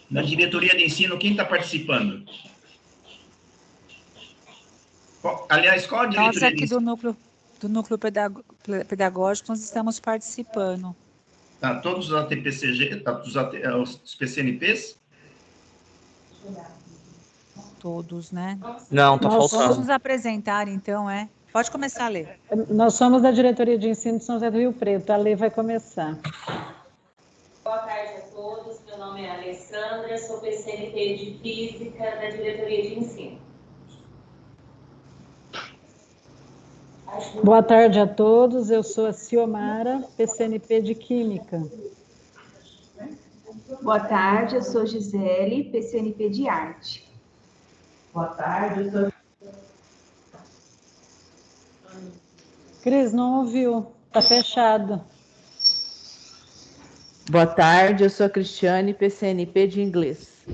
Na diretoria de ensino, quem está participando? Aliás, qual a diretoria Nós aqui de ensino? do núcleo pedagógico, nós estamos participando. Tá, todos os ATPCG, tá, os PCNPs? Todos, né? Não, tá Vamos faltando. nos apresentar, então, Pode começar a ler. Nós somos da diretoria de ensino de São José do Rio Preto. A lei vai começar. Boa tarde a todos. Meu nome é Alessandra, sou PCNP de Física da diretoria de ensino. Boa tarde a todos. Eu sou a Ciomara, PCNP de Química. Boa tarde, eu sou Gisele, PCNP de Arte. Boa tarde, eu sou... Cris, não ouviu? Está fechado. Boa tarde, eu sou a Cristiane, PCNP de Inglês.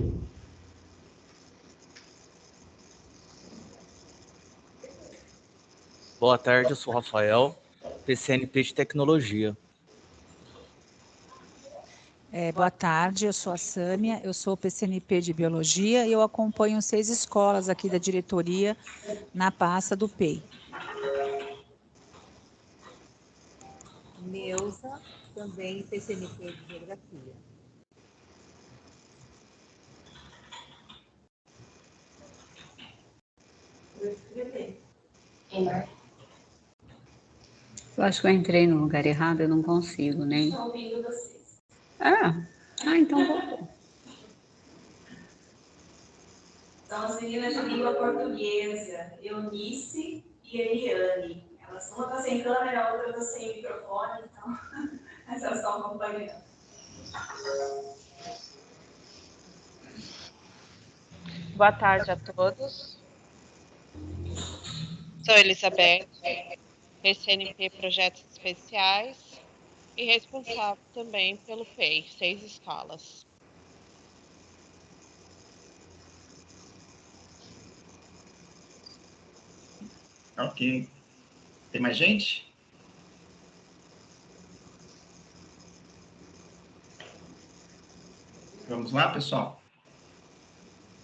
Boa tarde, eu sou o Rafael, PCNP de Tecnologia. Boa tarde, eu sou a Sâmia, eu sou PCNP de Biologia e eu acompanho 6 escolas aqui da diretoria na pasta do PEI. Neuza, também PCNP de Geografia. Eu acho que eu entrei no lugar errado, eu não consigo, né? Estou ouvindo vocês. Então voltou. São as meninas de língua portuguesa, Eunice e Eliane. Uma está sem câmera, a outra está sem microfone, então mas elas estão acompanhando. Boa tarde a todos. Sou Elizabeth, PCNP Projetos Especiais e responsável também pelo PEI, 6 escolas. Ok. Tem mais gente? Vamos lá, pessoal?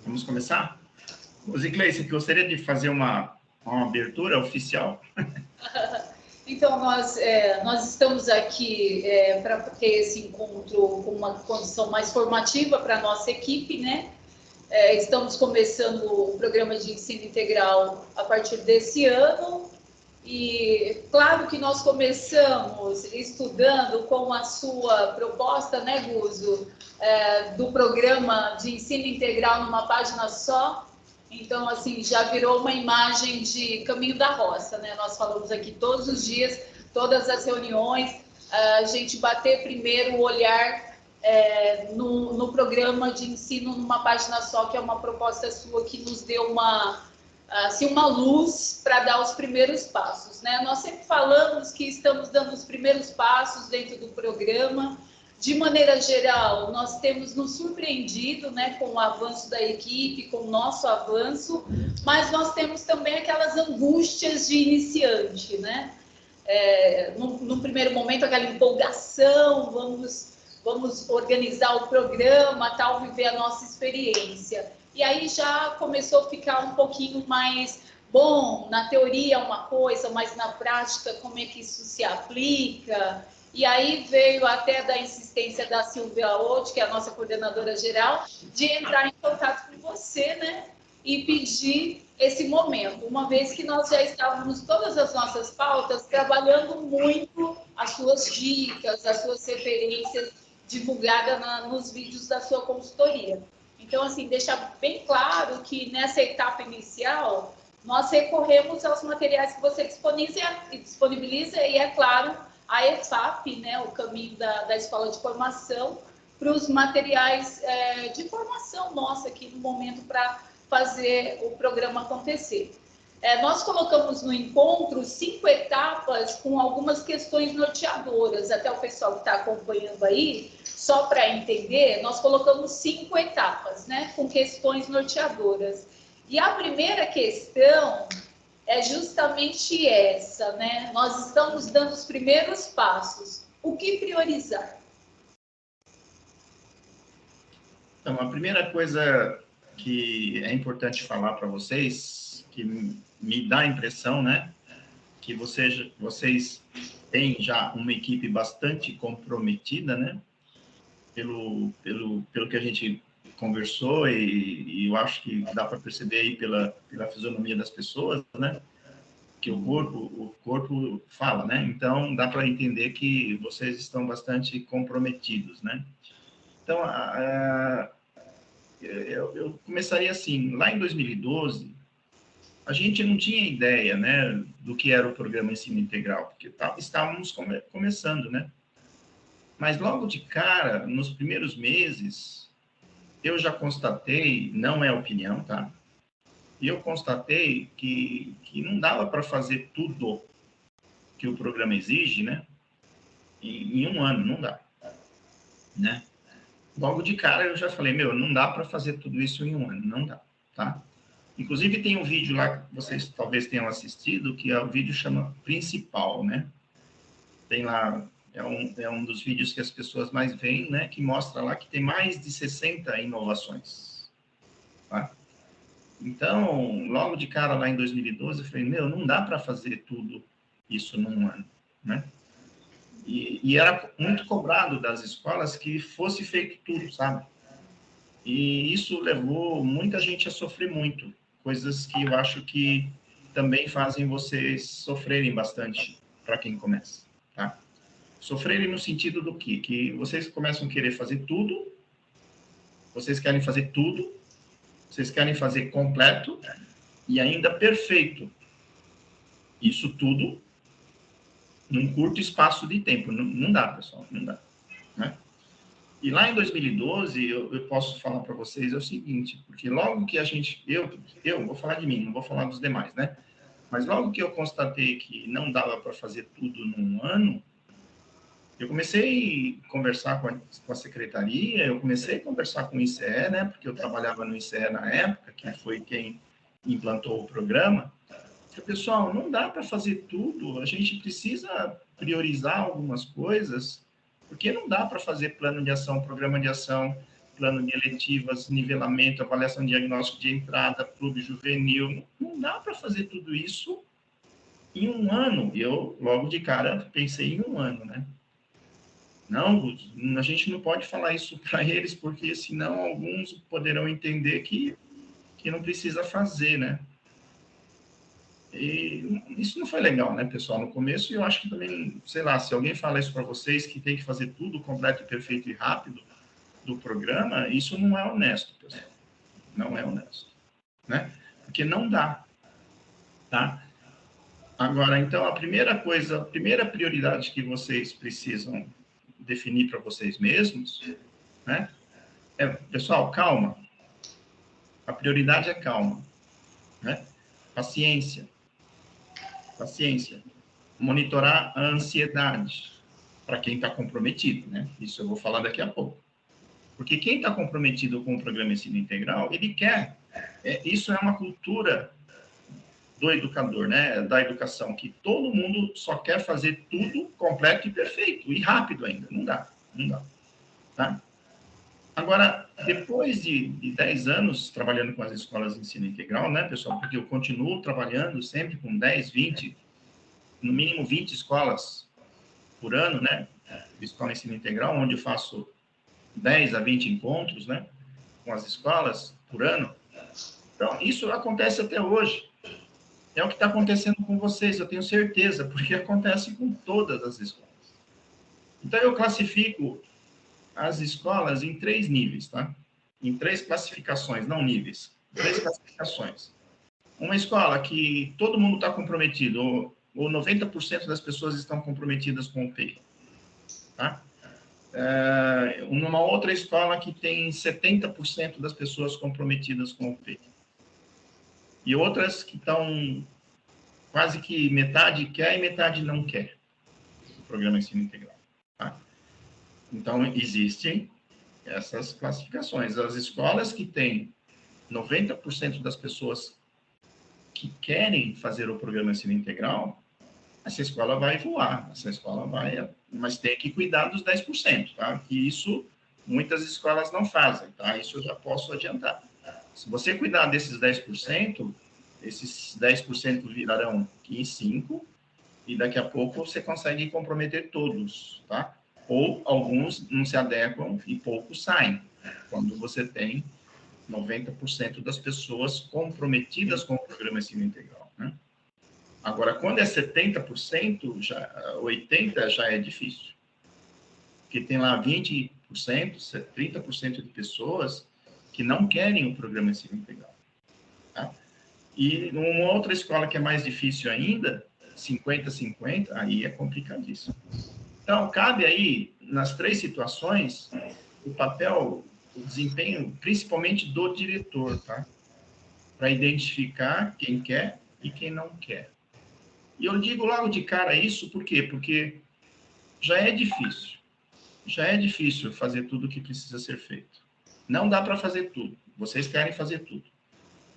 Vamos começar? Rosiclei, você gostaria de fazer uma abertura oficial? Então, nós estamos aqui para ter esse encontro com uma condição mais formativa para a nossa equipe, né? Estamos começando o programa de ensino integral a partir desse ano e, claro que nós começamos estudando com a sua proposta, né, Guzo, do programa de ensino integral numa página só. Então, assim, já virou uma imagem de caminho da roça, né? Nós falamos aqui todos os dias, todas as reuniões, a gente bater primeiro o olhar no programa de ensino numa página só, que é uma proposta sua que nos deu uma luz para dar os primeiros passos, né? Nós sempre falamos que estamos dando os primeiros passos dentro do programa. De maneira geral, nós temos nos surpreendido, né, com o avanço da equipe, com o nosso avanço, mas nós temos também aquelas angústias de iniciante, né? Num primeiro momento, aquela empolgação, vamos organizar o programa, tal, viver a nossa experiência. E aí já começou a ficar um pouquinho mais, bom, na teoria é uma coisa, mas na prática como é que isso se aplica? E aí veio até da insistência da Silvia Otti, que é a nossa coordenadora geral, de entrar em contato com você, né? E pedir esse momento, uma vez que nós já estávamos todas as nossas pautas trabalhando muito as suas dicas, as suas referências divulgadas nos vídeos da sua consultoria. Então, assim, deixar bem claro que nessa etapa inicial, nós recorremos aos materiais que você disponibiliza e, é claro, a EFAP, né, o caminho da Escola de Formação, para os materiais de formação nossa aqui no momento para fazer o programa acontecer. Nós colocamos no encontro 5 etapas com algumas questões norteadoras, até o pessoal que está acompanhando aí, só para entender, nós colocamos 5 etapas, né, com questões norteadoras. E a primeira questão é justamente essa, né? Nós estamos dando os primeiros passos. O que priorizar? Então, a primeira coisa que é importante falar para vocês, que me dá a impressão, né, que vocês têm já uma equipe bastante comprometida, né, pelo que a gente conversou e eu acho que dá para perceber aí pela fisionomia das pessoas, né, que o corpo fala, né, então dá para entender que vocês estão bastante comprometidos, né. Então, eu começaria assim, lá em 2012, a gente não tinha ideia, né, do que era o programa Ensino Integral, porque estávamos começando, né? Mas logo de cara, nos primeiros meses, eu já constatei, não é opinião, tá? E eu constatei que não dava para fazer tudo que o programa exige, né? Em um ano, não dá, né? Logo de cara eu já falei, não dá para fazer tudo isso em um ano, não dá, tá? Inclusive tem um vídeo lá que vocês talvez tenham assistido, que é o vídeo chama Principal, né? Tem lá, é um dos vídeos que as pessoas mais veem, né? Que mostra lá que tem mais de 60 inovações, tá? Então, logo de cara lá em 2012, eu falei, não dá para fazer tudo isso num ano, né? E era muito cobrado das escolas que fosse feito tudo, sabe? E isso levou muita gente a sofrer muito, coisas que eu acho que também fazem vocês sofrerem bastante para quem começa, tá? Sofrerem no sentido do quê? Que vocês começam a querer fazer tudo, vocês querem fazer tudo, vocês querem fazer completo e ainda perfeito. Isso tudo num curto espaço de tempo. Não dá, pessoal, não dá, né? E lá em 2012, eu posso falar para vocês é o seguinte, porque logo que a gente... Eu vou falar de mim, não vou falar dos demais, né? Mas logo que eu constatei que não dava para fazer tudo num ano, eu comecei a conversar com a secretaria, eu comecei a conversar com o ICE, né? Porque eu trabalhava no ICE na época, que foi quem implantou o programa. Pessoal, não dá para fazer tudo, a gente precisa priorizar algumas coisas, porque não dá para fazer plano de ação, programa de ação, plano de eletivas, nivelamento, avaliação diagnóstico de entrada, clube juvenil, não dá para fazer tudo isso em um ano. E eu, logo de cara, pensei em um ano, né? Não, a gente não pode falar isso para eles, porque senão alguns poderão entender que não precisa fazer, né? E isso não foi legal, né, pessoal, no começo, e eu acho que também, sei lá, se alguém fala isso para vocês, que tem que fazer tudo completo, perfeito e rápido do programa, isso não é honesto, pessoal. Não é honesto, né? Porque não dá, tá? Agora, então, a primeira prioridade que vocês precisam definir para vocês mesmos, né? Pessoal, calma. A prioridade é calma, né? Paciência. Monitorar a ansiedade para quem está comprometido, né? Isso eu vou falar daqui a pouco. Porque quem está comprometido com o programa Ensino Integral, ele quer. Isso é uma cultura do educador, né? Da educação, que todo mundo só quer fazer tudo completo e perfeito, e rápido ainda. Não dá. Tá? Agora, depois de 10 anos trabalhando com as escolas de ensino integral, né, pessoal? Porque eu continuo trabalhando sempre com 10, 20, no mínimo 20 escolas por ano, né? De escola de ensino integral, onde eu faço 10 a 20 encontros, né? Com as escolas por ano. Então, isso acontece até hoje. É o que está acontecendo com vocês, eu tenho certeza, porque acontece com todas as escolas. Então, eu classifico as escolas em 3 níveis, tá? Em 3 classificações, não níveis. 3 classificações. Uma escola que todo mundo está comprometido, ou 90% das pessoas estão comprometidas com o PEI, tá? Uma outra escola que tem 70% das pessoas comprometidas com o PEI. E outras que estão quase que metade quer e metade não quer o programa Ensino Integral, tá? Então, existem essas classificações. As escolas que têm 90% das pessoas que querem fazer o programa Ensino Integral, essa escola vai voar, essa escola vai... Mas tem que cuidar dos 10%, tá? Que isso Muitas escolas não fazem, tá? Isso eu já posso adiantar. Se você cuidar desses 10%, esses 10% virarão 5%, e daqui a pouco você consegue comprometer todos, tá? Ou alguns não se adequam e poucos saem, quando você tem 90% das pessoas comprometidas com o programa ensino integral, né? Agora, quando é 70%, 80% já é difícil. Porque tem lá 20%, 30% de pessoas que não querem o programa ensino integral, tá? E numa outra escola que é mais difícil ainda, 50-50, aí é complicadíssimo. Então, cabe aí, nas 3 situações, o papel, o desempenho, principalmente do diretor, tá? Para identificar quem quer e quem não quer. E eu digo logo de cara isso, por quê? Porque já é difícil fazer tudo o que precisa ser feito. Não dá para fazer tudo. Vocês querem fazer tudo.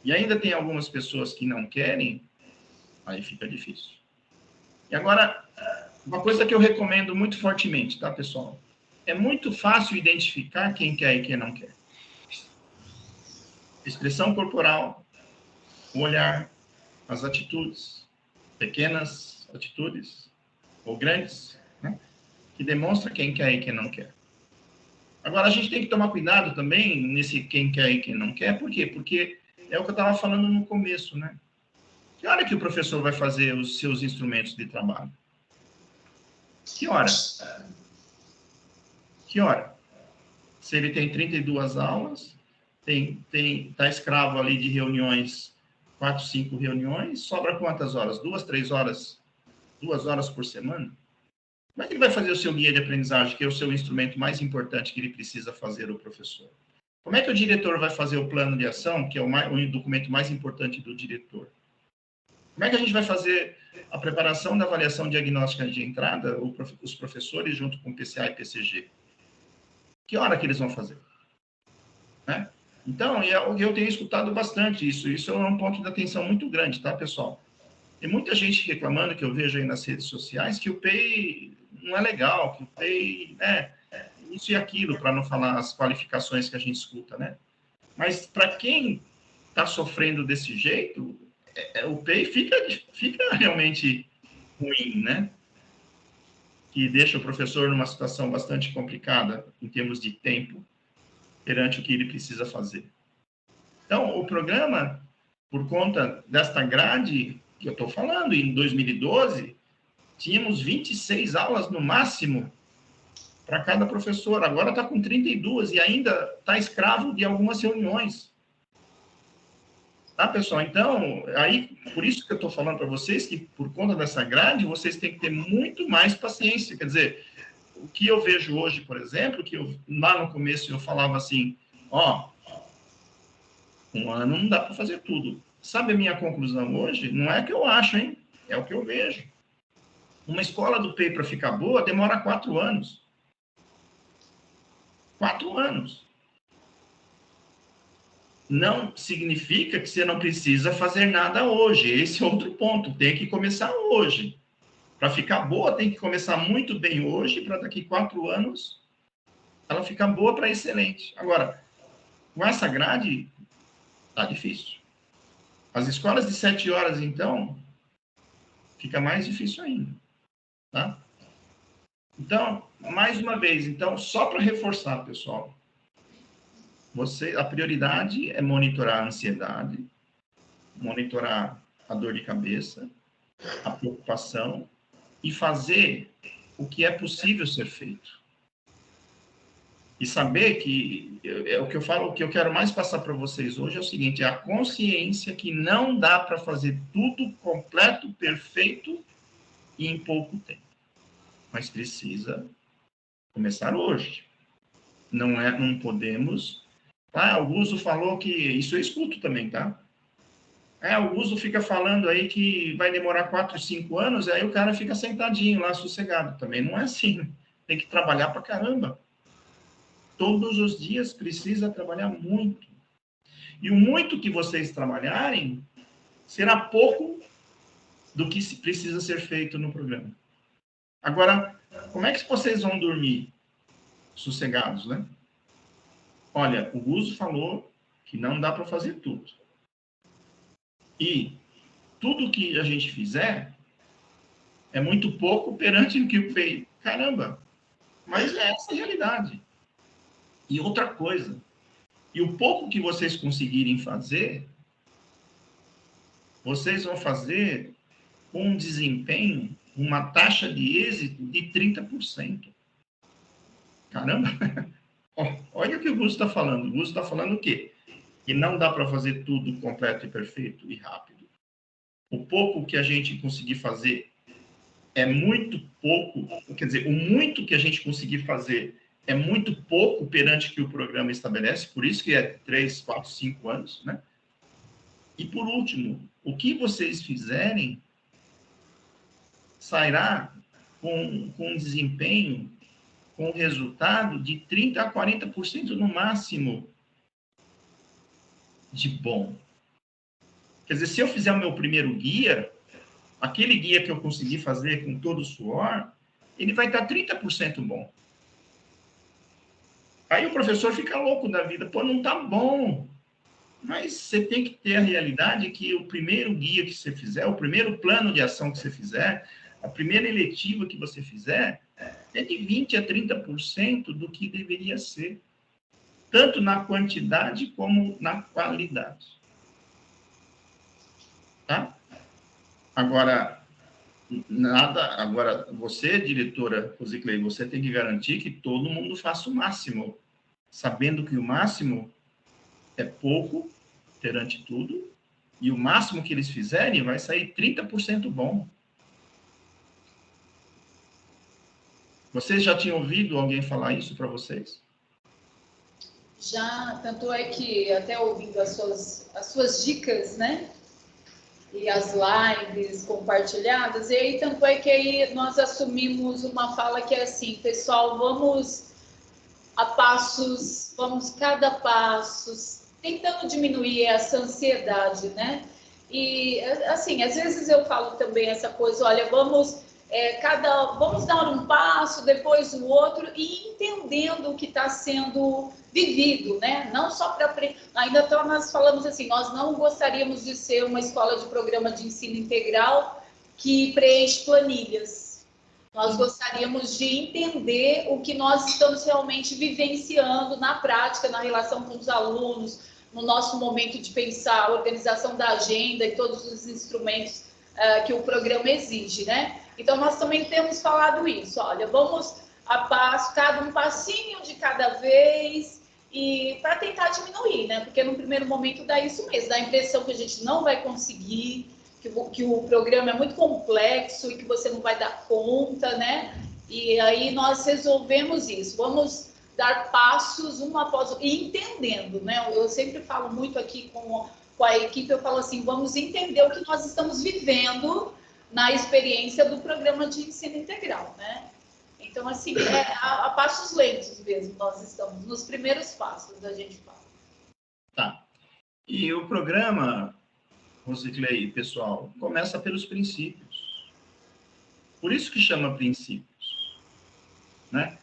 E ainda tem algumas pessoas que não querem, aí fica difícil. E agora, uma coisa que eu recomendo muito fortemente, tá, pessoal? É muito fácil identificar quem quer e quem não quer. Expressão corporal, o olhar, as atitudes, pequenas atitudes ou grandes, né, que demonstra quem quer e quem não quer. Agora, a gente tem que tomar cuidado também nesse quem quer e quem não quer. Por quê? Porque é o que eu estava falando no começo, né? Que hora que o professor vai fazer os seus instrumentos de trabalho? Que hora? Que hora? Se ele tem 32 aulas, tá escravo ali de reuniões, 4, 5 reuniões, sobra quantas horas? 2, 3 horas? 2 horas por semana? Como é que ele vai fazer o seu guia de aprendizagem, que é o seu instrumento mais importante que ele precisa fazer, o professor? Como é que o diretor vai fazer o plano de ação, que é o documento mais importante do diretor? Como é que a gente vai fazer a preparação da avaliação diagnóstica de entrada, os professores junto com o PCA e PCG? Que hora que eles vão fazer? Né? Então, eu tenho escutado bastante isso. Isso é um ponto de atenção muito grande, tá, pessoal? Tem muita gente reclamando, que eu vejo aí nas redes sociais, que o PEI não é legal, que o PEI, né, isso e aquilo, para não falar as qualificações que a gente escuta, né? Mas para quem está sofrendo desse jeito, o PEI fica realmente ruim, né? Que deixa o professor numa situação bastante complicada em termos de tempo perante o que ele precisa fazer. Então, o programa, por conta desta grade que eu estou falando, em 2012, tínhamos 26 aulas no máximo para cada professor. Agora está com 32 e ainda está escravo de algumas reuniões. Tá, pessoal? Então, aí, por isso que eu estou falando para vocês que, por conta dessa grade, vocês têm que ter muito mais paciência. Quer dizer, o que eu vejo hoje, por exemplo, que lá no começo eu falava assim, ó, um ano não dá para fazer tudo. Sabe a minha conclusão hoje? Não é que eu acho, hein? É o que eu vejo. Uma escola do PEI para ficar boa demora 4 anos. 4 anos. Não significa que você não precisa fazer nada hoje. Esse é outro ponto. Tem que começar hoje. Para ficar boa, tem que começar muito bem hoje, para daqui 4 anos ela ficar boa para excelente. Agora, com essa grade, tá difícil. As escolas de 7 horas, então, fica mais difícil ainda. Tá? Então, mais uma vez, então, só para reforçar, pessoal, a prioridade é monitorar a ansiedade, monitorar a dor de cabeça, a preocupação e fazer o que é possível ser feito. E saber que, o que eu falo, o que eu quero mais passar para vocês hoje é o seguinte, é a consciência que não dá para fazer tudo completo, perfeito e em pouco tempo. Mas precisa começar hoje. Não podemos... Ah, o Augusto falou que... Isso eu escuto também, tá? O Augusto fica falando aí que vai demorar 4, 5 anos, e aí o cara fica sentadinho lá, sossegado. Também não é assim. Tem que trabalhar pra caramba. Todos os dias precisa trabalhar muito. E o muito que vocês trabalharem será pouco do que precisa ser feito no programa. Agora, como é que vocês vão dormir sossegados, né? olha, o Guzo falou que não dá para fazer tudo. E tudo que a gente fizer é muito pouco perante o que eu fez. Caramba, mas é essa a realidade. E outra coisa, e o pouco que vocês conseguirem fazer, vocês vão fazer com um desempenho, uma taxa de êxito de 30%. Caramba! Olha o que o Gusto está falando. O Gusto está falando o quê? Que não dá para fazer tudo completo e perfeito e rápido. O pouco que a gente conseguir fazer é muito pouco, quer dizer, o muito que a gente conseguir fazer é muito pouco perante o que o programa estabelece, por isso que é 3, 4, 5 anos, né? E, por último, o que vocês fizerem sairá com um desempenho, com resultado de 30% a 40% no máximo de bom. Quer dizer, se eu fizer o meu primeiro guia, aquele guia que eu consegui fazer com todo o suor, ele vai estar 30% bom. Aí o professor fica louco da vida. Pô, não tá bom. Mas você tem que ter a realidade que o primeiro guia que você fizer, o primeiro plano de ação que você fizer, a primeira eletiva que você fizer, é de 20% a 30% do que deveria ser. Tanto na quantidade como na qualidade. Tá? Agora, você, diretora Rosiclei, você tem que garantir que todo mundo faça o máximo, sabendo que o máximo é pouco perante tudo, e o máximo que eles fizerem vai sair 30% bom. Vocês já tinham ouvido alguém falar isso para vocês? Já, tanto é que até ouvindo as suas dicas, né? E as lives compartilhadas, e aí tanto é que aí nós assumimos uma fala que é assim, pessoal, vamos a passos, vamos cada passo, tentando diminuir essa ansiedade, né? E assim, às vezes eu falo também essa coisa, olha, vamos dar um passo, depois o outro, e entendendo o que está sendo vivido, né? Não só para... Ainda nós falamos assim, nós não gostaríamos de ser uma escola de programa de ensino integral que preenche planilhas. Nós gostaríamos de entender o que nós estamos realmente vivenciando na prática, na relação com os alunos, no nosso momento de pensar a organização da agenda e todos os instrumentos que o programa exige, né? Então, nós também temos falado isso, olha, vamos a passo, um passinho de cada vez, e para tentar diminuir, né? Porque no primeiro momento dá isso mesmo, dá a impressão que a gente não vai conseguir, que o programa é muito complexo e que você não vai dar conta, né? E aí nós resolvemos isso, vamos dar passos um após o outro, e entendendo, né? Eu sempre falo muito aqui com a equipe, eu falo assim, vamos entender o que nós estamos vivendo na experiência do programa de ensino integral, né? Então, assim, a passos lentos mesmo, nós estamos nos primeiros passos, a gente fala. Tá. E o programa, Rosiclei, pessoal, começa pelos princípios. Por isso que chama princípios, né?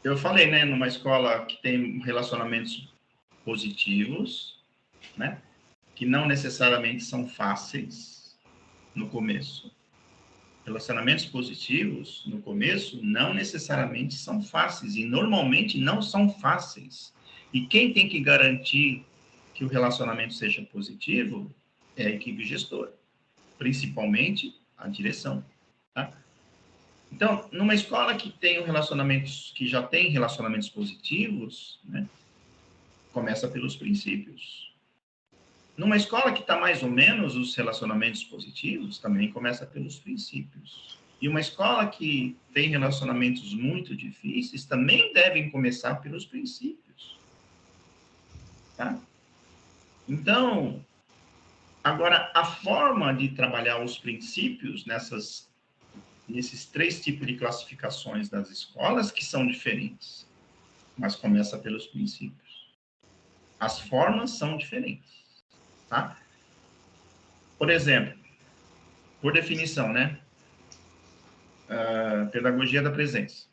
Eu falei, né, numa escola que tem relacionamentos positivos, né, que não necessariamente são fáceis no começo. Relacionamentos positivos, no começo, não necessariamente são fáceis, e normalmente não são fáceis. E quem tem que garantir que o relacionamento seja positivo é a equipe gestora, principalmente a direção, tá? Então, numa escola que tem que já tem relacionamentos positivos, né, começa pelos princípios. Numa escola que está mais ou menos os relacionamentos positivos, também começa pelos princípios. E uma escola que tem relacionamentos muito difíceis, também devem começar pelos princípios. Tá? Então, agora, a forma de trabalhar os princípios nesses 3 tipos de classificações das escolas, que são diferentes, mas começa pelos princípios. As formas são diferentes. Tá? Por exemplo, por definição, né? Pedagogia da presença,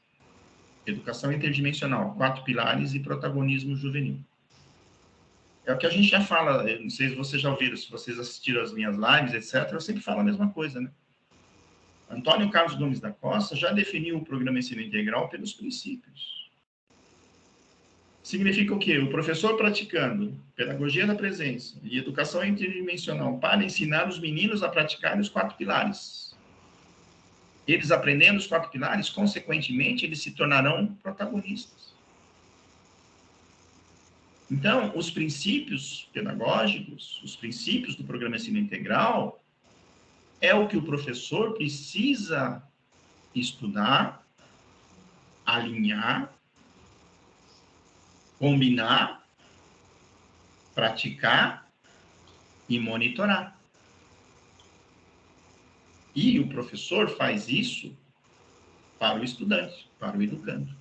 educação interdimensional, 4 pilares e protagonismo juvenil. É o que a gente já fala, eu não sei se vocês já ouviram, se vocês assistiram as minhas lives, etc., eu sempre falo a mesma coisa, né? Antônio Carlos Gomes da Costa já definiu o programa Ensino Integral pelos princípios. Significa o quê? O professor praticando pedagogia da presença e educação interdimensional para ensinar os meninos a praticarem os 4 pilares. Eles aprendendo os 4 pilares, consequentemente, eles se tornarão protagonistas. Então, os princípios pedagógicos, os princípios do programa Ensino Integral, é o que o professor precisa estudar, alinhar, combinar, praticar e monitorar. E o professor faz isso para o estudante, para o educando.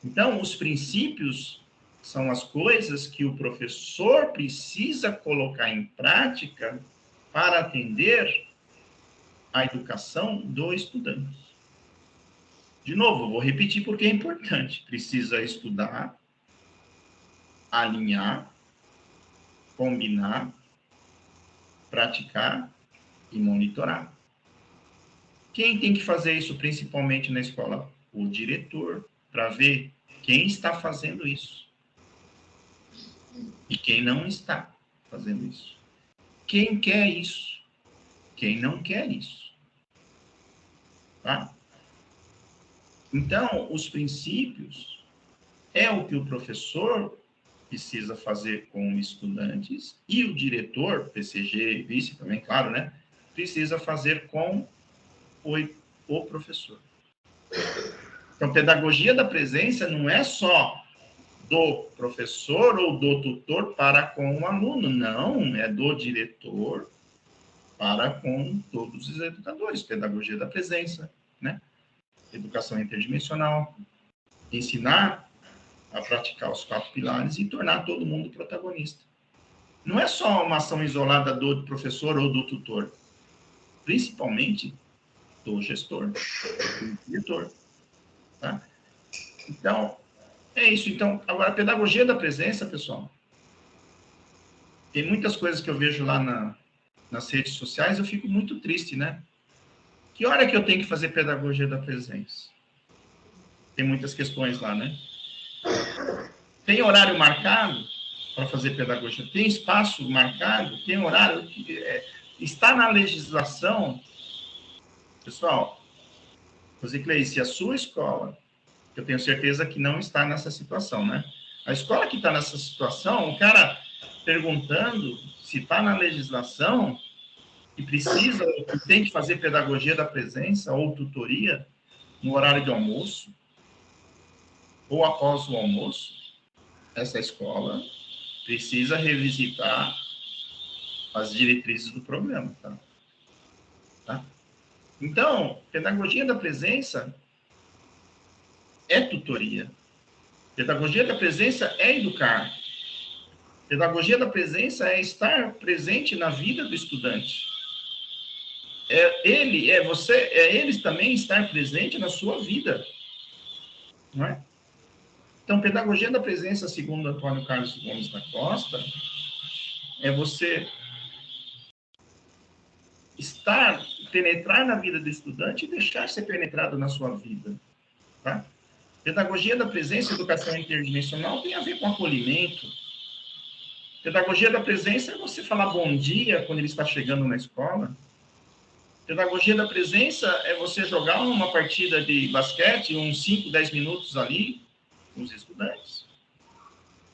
Então, os princípios são as coisas que o professor precisa colocar em prática para atender a educação do estudante. De novo, vou repetir porque é importante. Precisa estudar, alinhar, combinar, praticar e monitorar. Quem tem que fazer isso principalmente na escola? O diretor, para ver quem está fazendo isso e quem não está fazendo isso. Quem quer isso? Quem não quer isso? Tá? Então, os princípios é o que o professor precisa fazer com estudantes e o diretor, PCG, vice também, claro, né? Precisa fazer com o professor. Então, pedagogia da presença não é só do professor ou do tutor para com o aluno, não, é do diretor para com todos os educadores. Pedagogia da presença, né? Educação interdimensional, ensinar a praticar os 4 pilares e tornar todo mundo protagonista. Não é só uma ação isolada do professor ou do tutor, principalmente do gestor, do diretor. Tá? Então, é isso. Então, agora, a pedagogia da presença, pessoal, tem muitas coisas que eu vejo lá nas redes sociais, eu fico muito triste, né? Que hora que eu tenho que fazer pedagogia da presença? Tem muitas questões lá, né? Tem horário marcado para fazer pedagogia? Tem espaço marcado? Tem horário? Está na legislação? Pessoal, Rosiclei, se a sua escola, eu tenho certeza que não está nessa situação, né? A escola que está nessa situação, o cara perguntando se está na legislação e precisa, tem que fazer pedagogia da presença ou tutoria no horário de almoço ou após o almoço, essa escola precisa revisitar as diretrizes do programa, tá? Então, pedagogia da presença é tutoria. Pedagogia da presença é educar. Pedagogia da presença é estar presente na vida do estudante. Eles também estar presente na sua vida. Não é? Então, pedagogia da presença, segundo Antônio Carlos Gomes da Costa, é você penetrar na vida do estudante e deixar ser penetrado na sua vida. Tá? Pedagogia da presença, educação interdimensional, tem a ver com acolhimento. Pedagogia da presença é você falar bom dia quando ele está chegando na escola. Pedagogia da presença é você jogar uma partida de basquete, uns 5, 10 minutos ali, com os estudantes.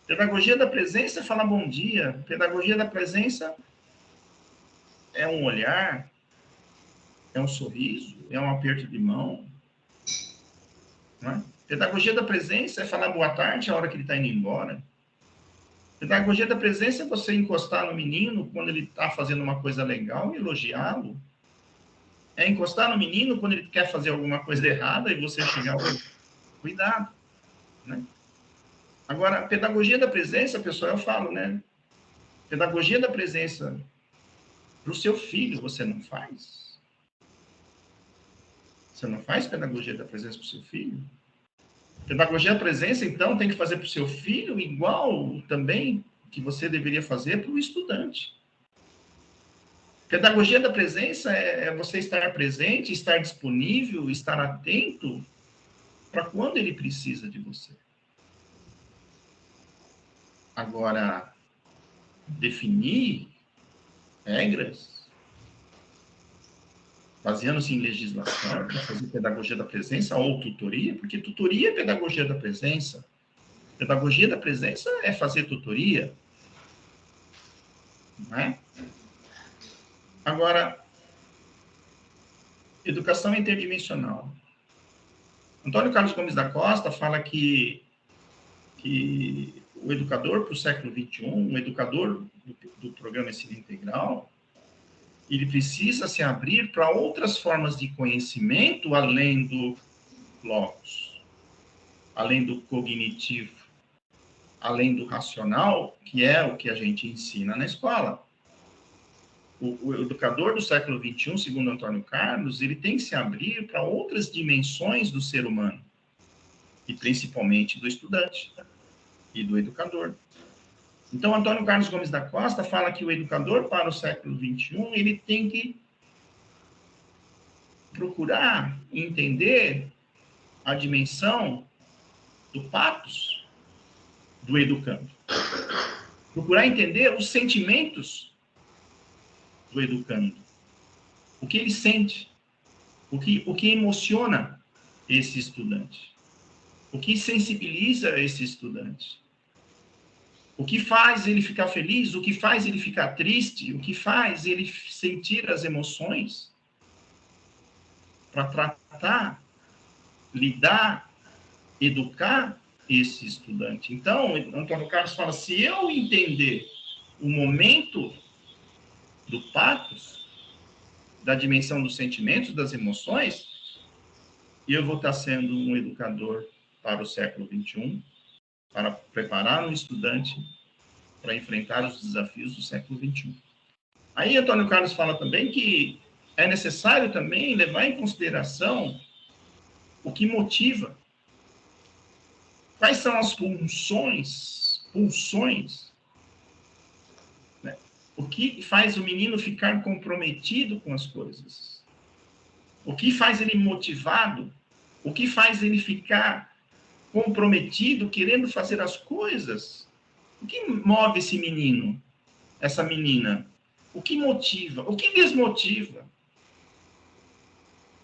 Pedagogia da presença é falar bom dia. Pedagogia da presença é um olhar, é um sorriso, é um aperto de mão. Não é? Pedagogia da presença é falar boa tarde a hora que ele está indo embora. Pedagogia da presença é você encostar no menino quando ele está fazendo uma coisa legal e elogiá-lo. É encostar no menino quando ele quer fazer alguma coisa errada e você chegar ao cuidado. Né? Agora, pedagogia da presença, pessoal, eu falo, né? Pedagogia da presença para o seu filho, você não faz? Você não faz pedagogia da presença para o seu filho? Pedagogia da presença, então, tem que fazer para o seu filho igual também que você deveria fazer para o estudante. Pedagogia da presença é você estar presente, estar disponível, estar atento para quando ele precisa de você. Agora, definir regras, baseando-se em legislação, para fazer pedagogia da presença ou tutoria, porque tutoria é pedagogia da presença. Pedagogia da presença é fazer tutoria, não é? Agora, educação interdimensional. Antônio Carlos Gomes da Costa fala que o educador para o século XXI, o educador do programa Ensino Integral, ele precisa se abrir para outras formas de conhecimento além do logos, além do cognitivo, além do racional, que é o que a gente ensina na escola. O educador do século XXI, segundo Antônio Carlos, ele tem que se abrir para outras dimensões do ser humano, e principalmente do estudante e do educador. Então, Antônio Carlos Gomes da Costa fala que o educador para o século XXI, ele tem que procurar entender a dimensão do patos do educando. Procurar entender os sentimentos do educando. O que ele sente, o que emociona esse estudante, o que sensibiliza esse estudante, o que faz ele ficar feliz, o que faz ele ficar triste, o que faz ele sentir as emoções, para tratar, lidar, educar esse estudante. Então, Antônio Carlos fala, se eu entender o momento do patos, da dimensão dos sentimentos, das emoções, eu vou estar sendo um educador para o século XXI, para preparar um estudante para enfrentar os desafios do século XXI. Aí, Antônio Carlos fala também que é necessário também levar em consideração o que motiva. Quais são as pulsões, né? O que faz o menino ficar comprometido com as coisas? O que faz ele motivado? O que faz ele ficar comprometido, querendo fazer as coisas? O que move esse menino, essa menina? O que motiva? O que desmotiva?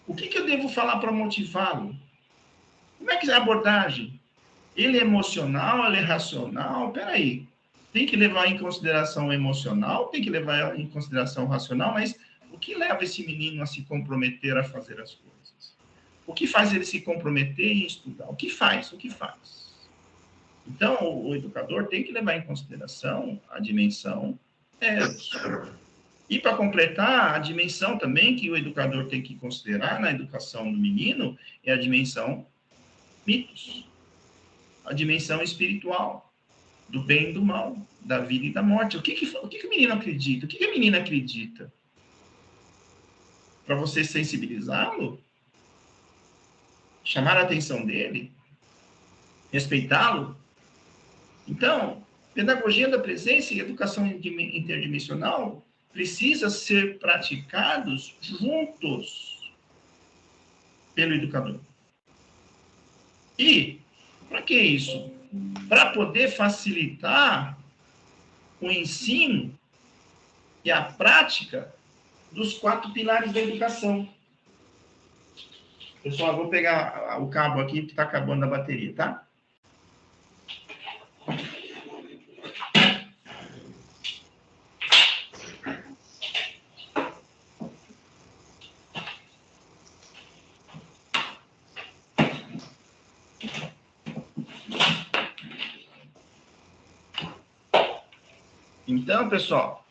O que eu devo falar para motivá-lo? Como é que é a abordagem? Ele é emocional, ele é racional? Peraí, tem que levar em consideração o emocional, tem que levar em consideração o racional, mas o que leva esse menino a se comprometer a fazer as coisas? O que faz ele se comprometer em estudar? O que faz? Então, o educador tem que levar em consideração a dimensão eros. E, para completar, a dimensão também que o educador tem que considerar na educação do menino é a dimensão mitos, a dimensão espiritual, do bem e do mal, da vida e da morte. O que o menino acredita? O que a menina acredita? Para você sensibilizá-lo, chamar a atenção dele, respeitá-lo. Então, pedagogia da presença e educação interdimensional precisa ser praticados juntos pelo educador. E, para que isso? Para poder facilitar o ensino e a prática dos 4 pilares da educação. Pessoal, eu vou pegar o cabo aqui, que está acabando a bateria, tá? Então, pessoal,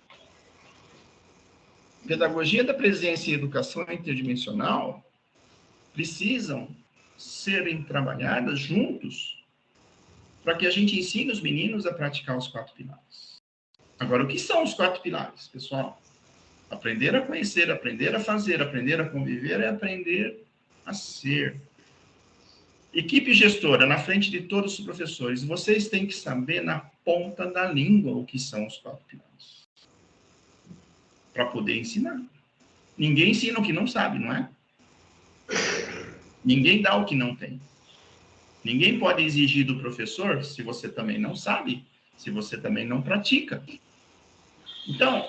pedagogia da presença e educação interdimensional precisam serem trabalhadas juntos para que a gente ensine os meninos a praticar os 4 pilares. Agora, o que são os 4 pilares, pessoal? Aprender a conhecer, aprender a fazer, aprender a conviver é aprender a ser. Equipe gestora, na frente de todos os professores, vocês têm que saber na ponta da língua o que são os 4 pilares. Para poder ensinar. Ninguém ensina o que não sabe, não é? Ninguém dá o que não tem. Ninguém pode exigir do professor se você também não sabe, se você também não pratica. Então,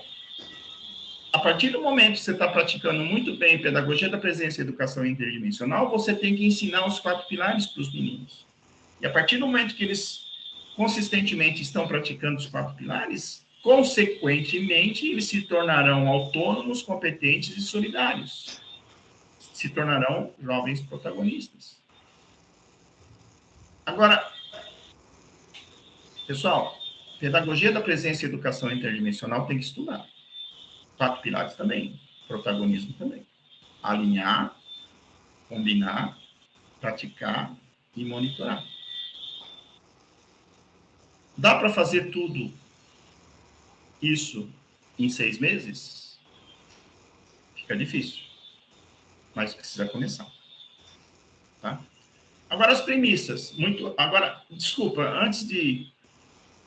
a partir do momento que você está praticando muito bem pedagogia da presença e educação interdimensional, você tem que ensinar os 4 pilares para os meninos. E a partir do momento que eles consistentemente estão praticando os 4 pilares, consequentemente, eles se tornarão autônomos, competentes e solidários. Se tornarão jovens protagonistas. Agora, pessoal, pedagogia da presença e educação interdimensional tem que estudar. 4 pilares também, protagonismo também. Alinhar, combinar, praticar e monitorar. Dá para fazer tudo isso em 6 meses? Fica difícil, mas precisa começar. Tá? Agora as premissas. Agora, desculpa, antes de...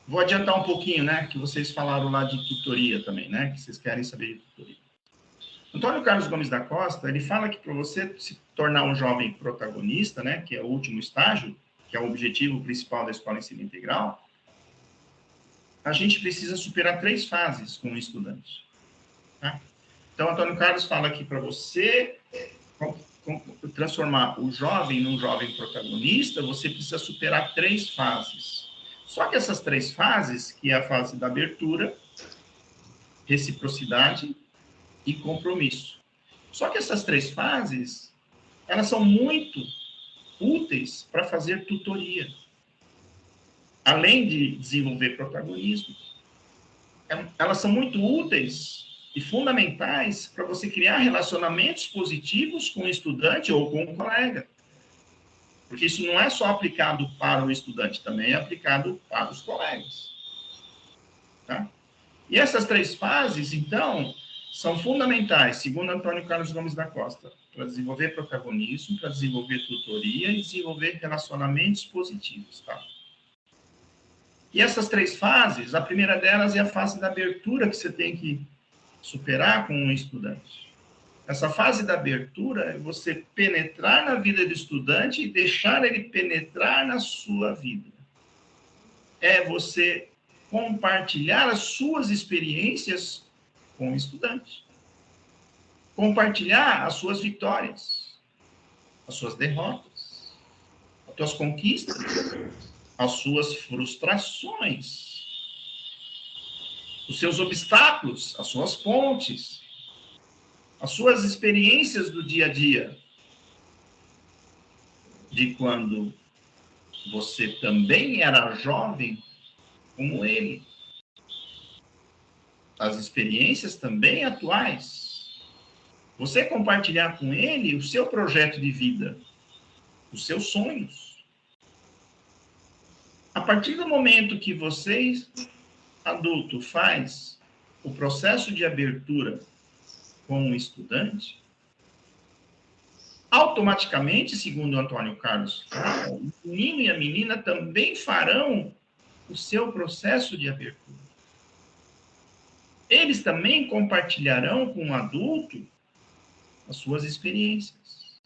Vou adiantar um pouquinho, né? Que vocês falaram lá de tutoria também, né? Que vocês querem saber de tutoria. Antônio Carlos Gomes da Costa, ele fala que para você se tornar um jovem protagonista, né? Que é o último estágio, que é o objetivo principal da Escola Ensino Integral, a gente precisa superar 3 fases com o estudante. Tá? Então, Antônio Carlos fala que para você transformar o jovem num jovem protagonista, você precisa superar 3 fases. Só que essas 3 fases, que é a fase da abertura, reciprocidade e compromisso. Só que essas 3 fases, elas são muito úteis para fazer tutoria. Além de desenvolver protagonismo, elas são muito úteis e fundamentais para você criar relacionamentos positivos com o estudante ou com o colega. Porque isso não é só aplicado para o estudante, também é aplicado para os colegas. Tá? E essas 3 fases, então, são fundamentais, segundo Antônio Carlos Gomes da Costa, para desenvolver protagonismo, para desenvolver tutoria e desenvolver relacionamentos positivos. Tá? E essas 3 fases, a primeira delas é a fase da abertura que você tem que superar com o estudante. Essa fase da abertura é você penetrar na vida do estudante e deixar ele penetrar na sua vida. É você compartilhar as suas experiências com o estudante. Compartilhar as suas vitórias, as suas derrotas, as suas conquistas, as suas frustrações, os seus obstáculos, as suas pontes, as suas experiências do dia a dia, de quando você também era jovem como ele. As experiências também atuais. Você compartilhar com ele o seu projeto de vida, os seus sonhos. A partir do momento que você, adulto, faz o processo de abertura com o estudante, automaticamente, segundo Antônio Carlos, o menino e a menina também farão o seu processo de abertura. Eles também compartilharão com o adulto as suas experiências,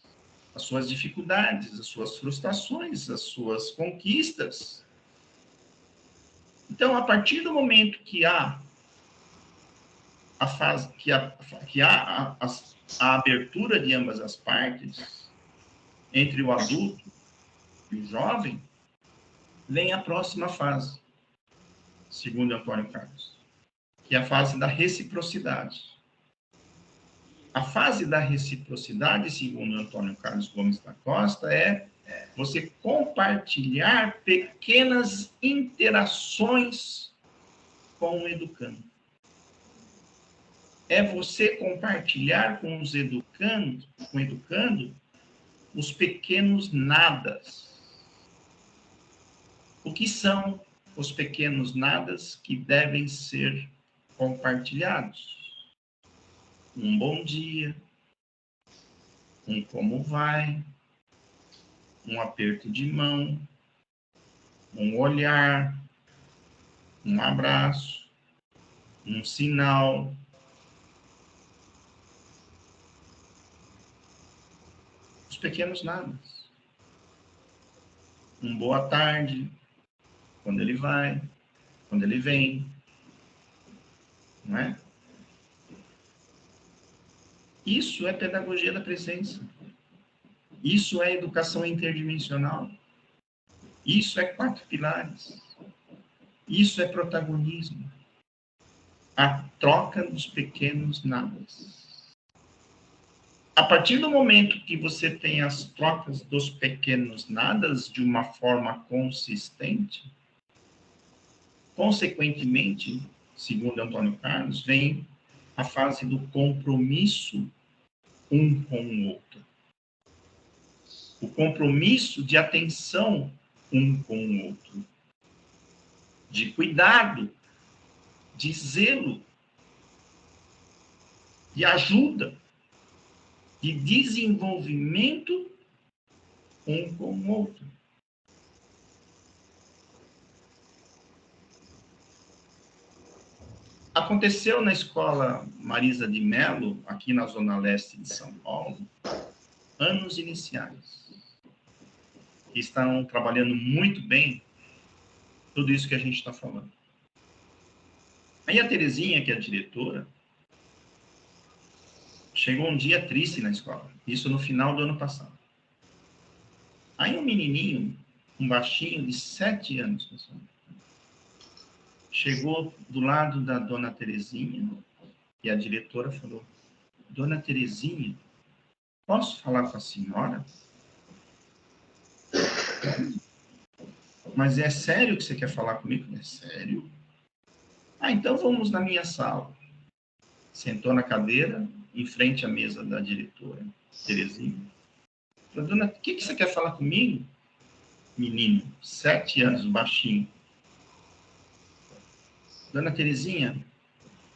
as suas dificuldades, as suas frustrações, as suas conquistas. Então, a partir do momento que há a abertura de ambas as partes, entre o adulto e o jovem, vem a próxima fase, segundo Antônio Carlos, que é a fase da reciprocidade. A fase da reciprocidade, segundo Antônio Carlos Gomes da Costa, é você compartilhar pequenas interações com o educando. É você compartilhar com os educando, os pequenos nadas. O que são os pequenos nadas que devem ser compartilhados? Um bom dia, um como vai, um aperto de mão, um olhar, um abraço, um sinal. Os pequenos nadas. Um boa tarde, quando ele vai, quando ele vem. Não é? Isso é pedagogia da presença. Isso é educação interdimensional. Isso é 4 pilares. Isso é protagonismo. A troca dos pequenos nadas. A partir do momento que você tem as trocas dos pequenos nadas de uma forma consistente, consequentemente, segundo Antônio Carlos, vem a fase do compromisso um com o outro. O compromisso de atenção um com o outro. De cuidado, de zelo, de ajuda, de desenvolvimento um com o outro. Aconteceu na escola Marisa de Mello, aqui na Zona Leste de São Paulo, anos iniciais, que estão trabalhando muito bem tudo isso que a gente está falando. Aí a Terezinha, que é a diretora, chegou um dia triste na escola, isso no final do ano passado. Aí um menininho, um baixinho de 7 anos, pessoal, chegou do lado da dona Terezinha e a diretora falou: Dona Terezinha, posso falar com a senhora? Mas é sério que você quer falar comigo? É sério? Ah, então vamos na minha sala. Sentou na cadeira, em frente à mesa da diretora, Terezinha. Falou: Dona, o que você quer falar comigo? Menino, 7 anos, baixinho. Dona Terezinha,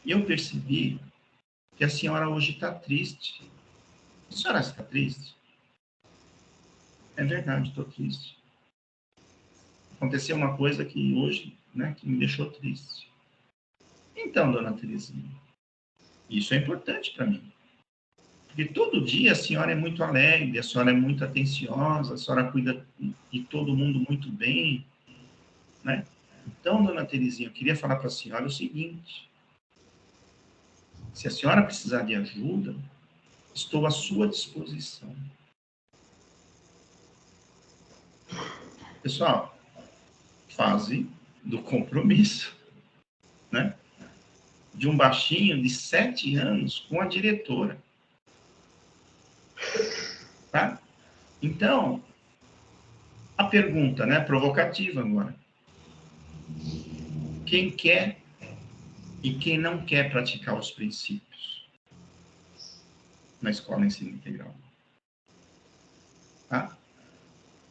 eu percebi que a senhora hoje está triste. A senhora está triste? É verdade, estou triste. Aconteceu uma coisa que hoje, né, que me deixou triste. Então, dona Terezinha, isso é importante para mim. Porque todo dia a senhora é muito alegre, a senhora é muito atenciosa, a senhora cuida de todo mundo muito bem, né? Então, dona Terezinha, eu queria falar para a senhora o seguinte: se a senhora precisar de ajuda, estou à sua disposição. Pessoal, fase do compromisso, né? De um baixinho de 7 anos com a diretora. Tá? Então, a pergunta, né, provocativa agora. Quem quer e quem não quer praticar os princípios na escola ensino integral? Tá?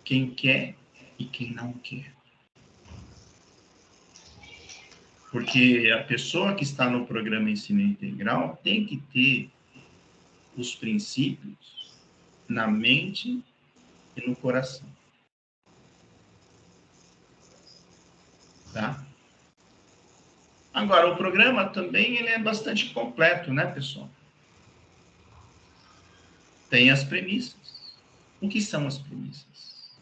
Quem quer e quem não quer. Porque a pessoa que está no programa ensino integral tem que ter os princípios na mente e no coração. Tá? Agora, o programa também ele é bastante completo, né, pessoal? Tem as premissas. O que são as premissas?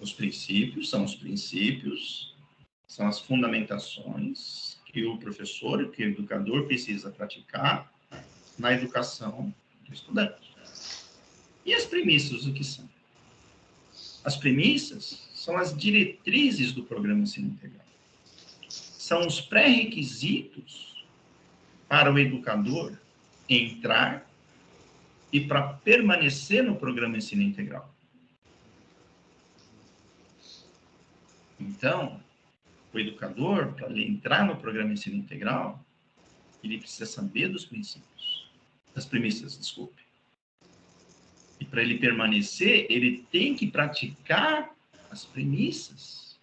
Os princípios são os princípios, são as fundamentações que o professor, que o educador precisa praticar na educação do estudante. E as premissas, o que são? As premissas são as diretrizes do programa ensino integral. São os pré-requisitos para o educador entrar e para permanecer no programa ensino integral. Então, o educador, para ele entrar no programa ensino integral, ele precisa saber dos princípios, das premissas, desculpe. E para ele permanecer, ele tem que praticar as premissas.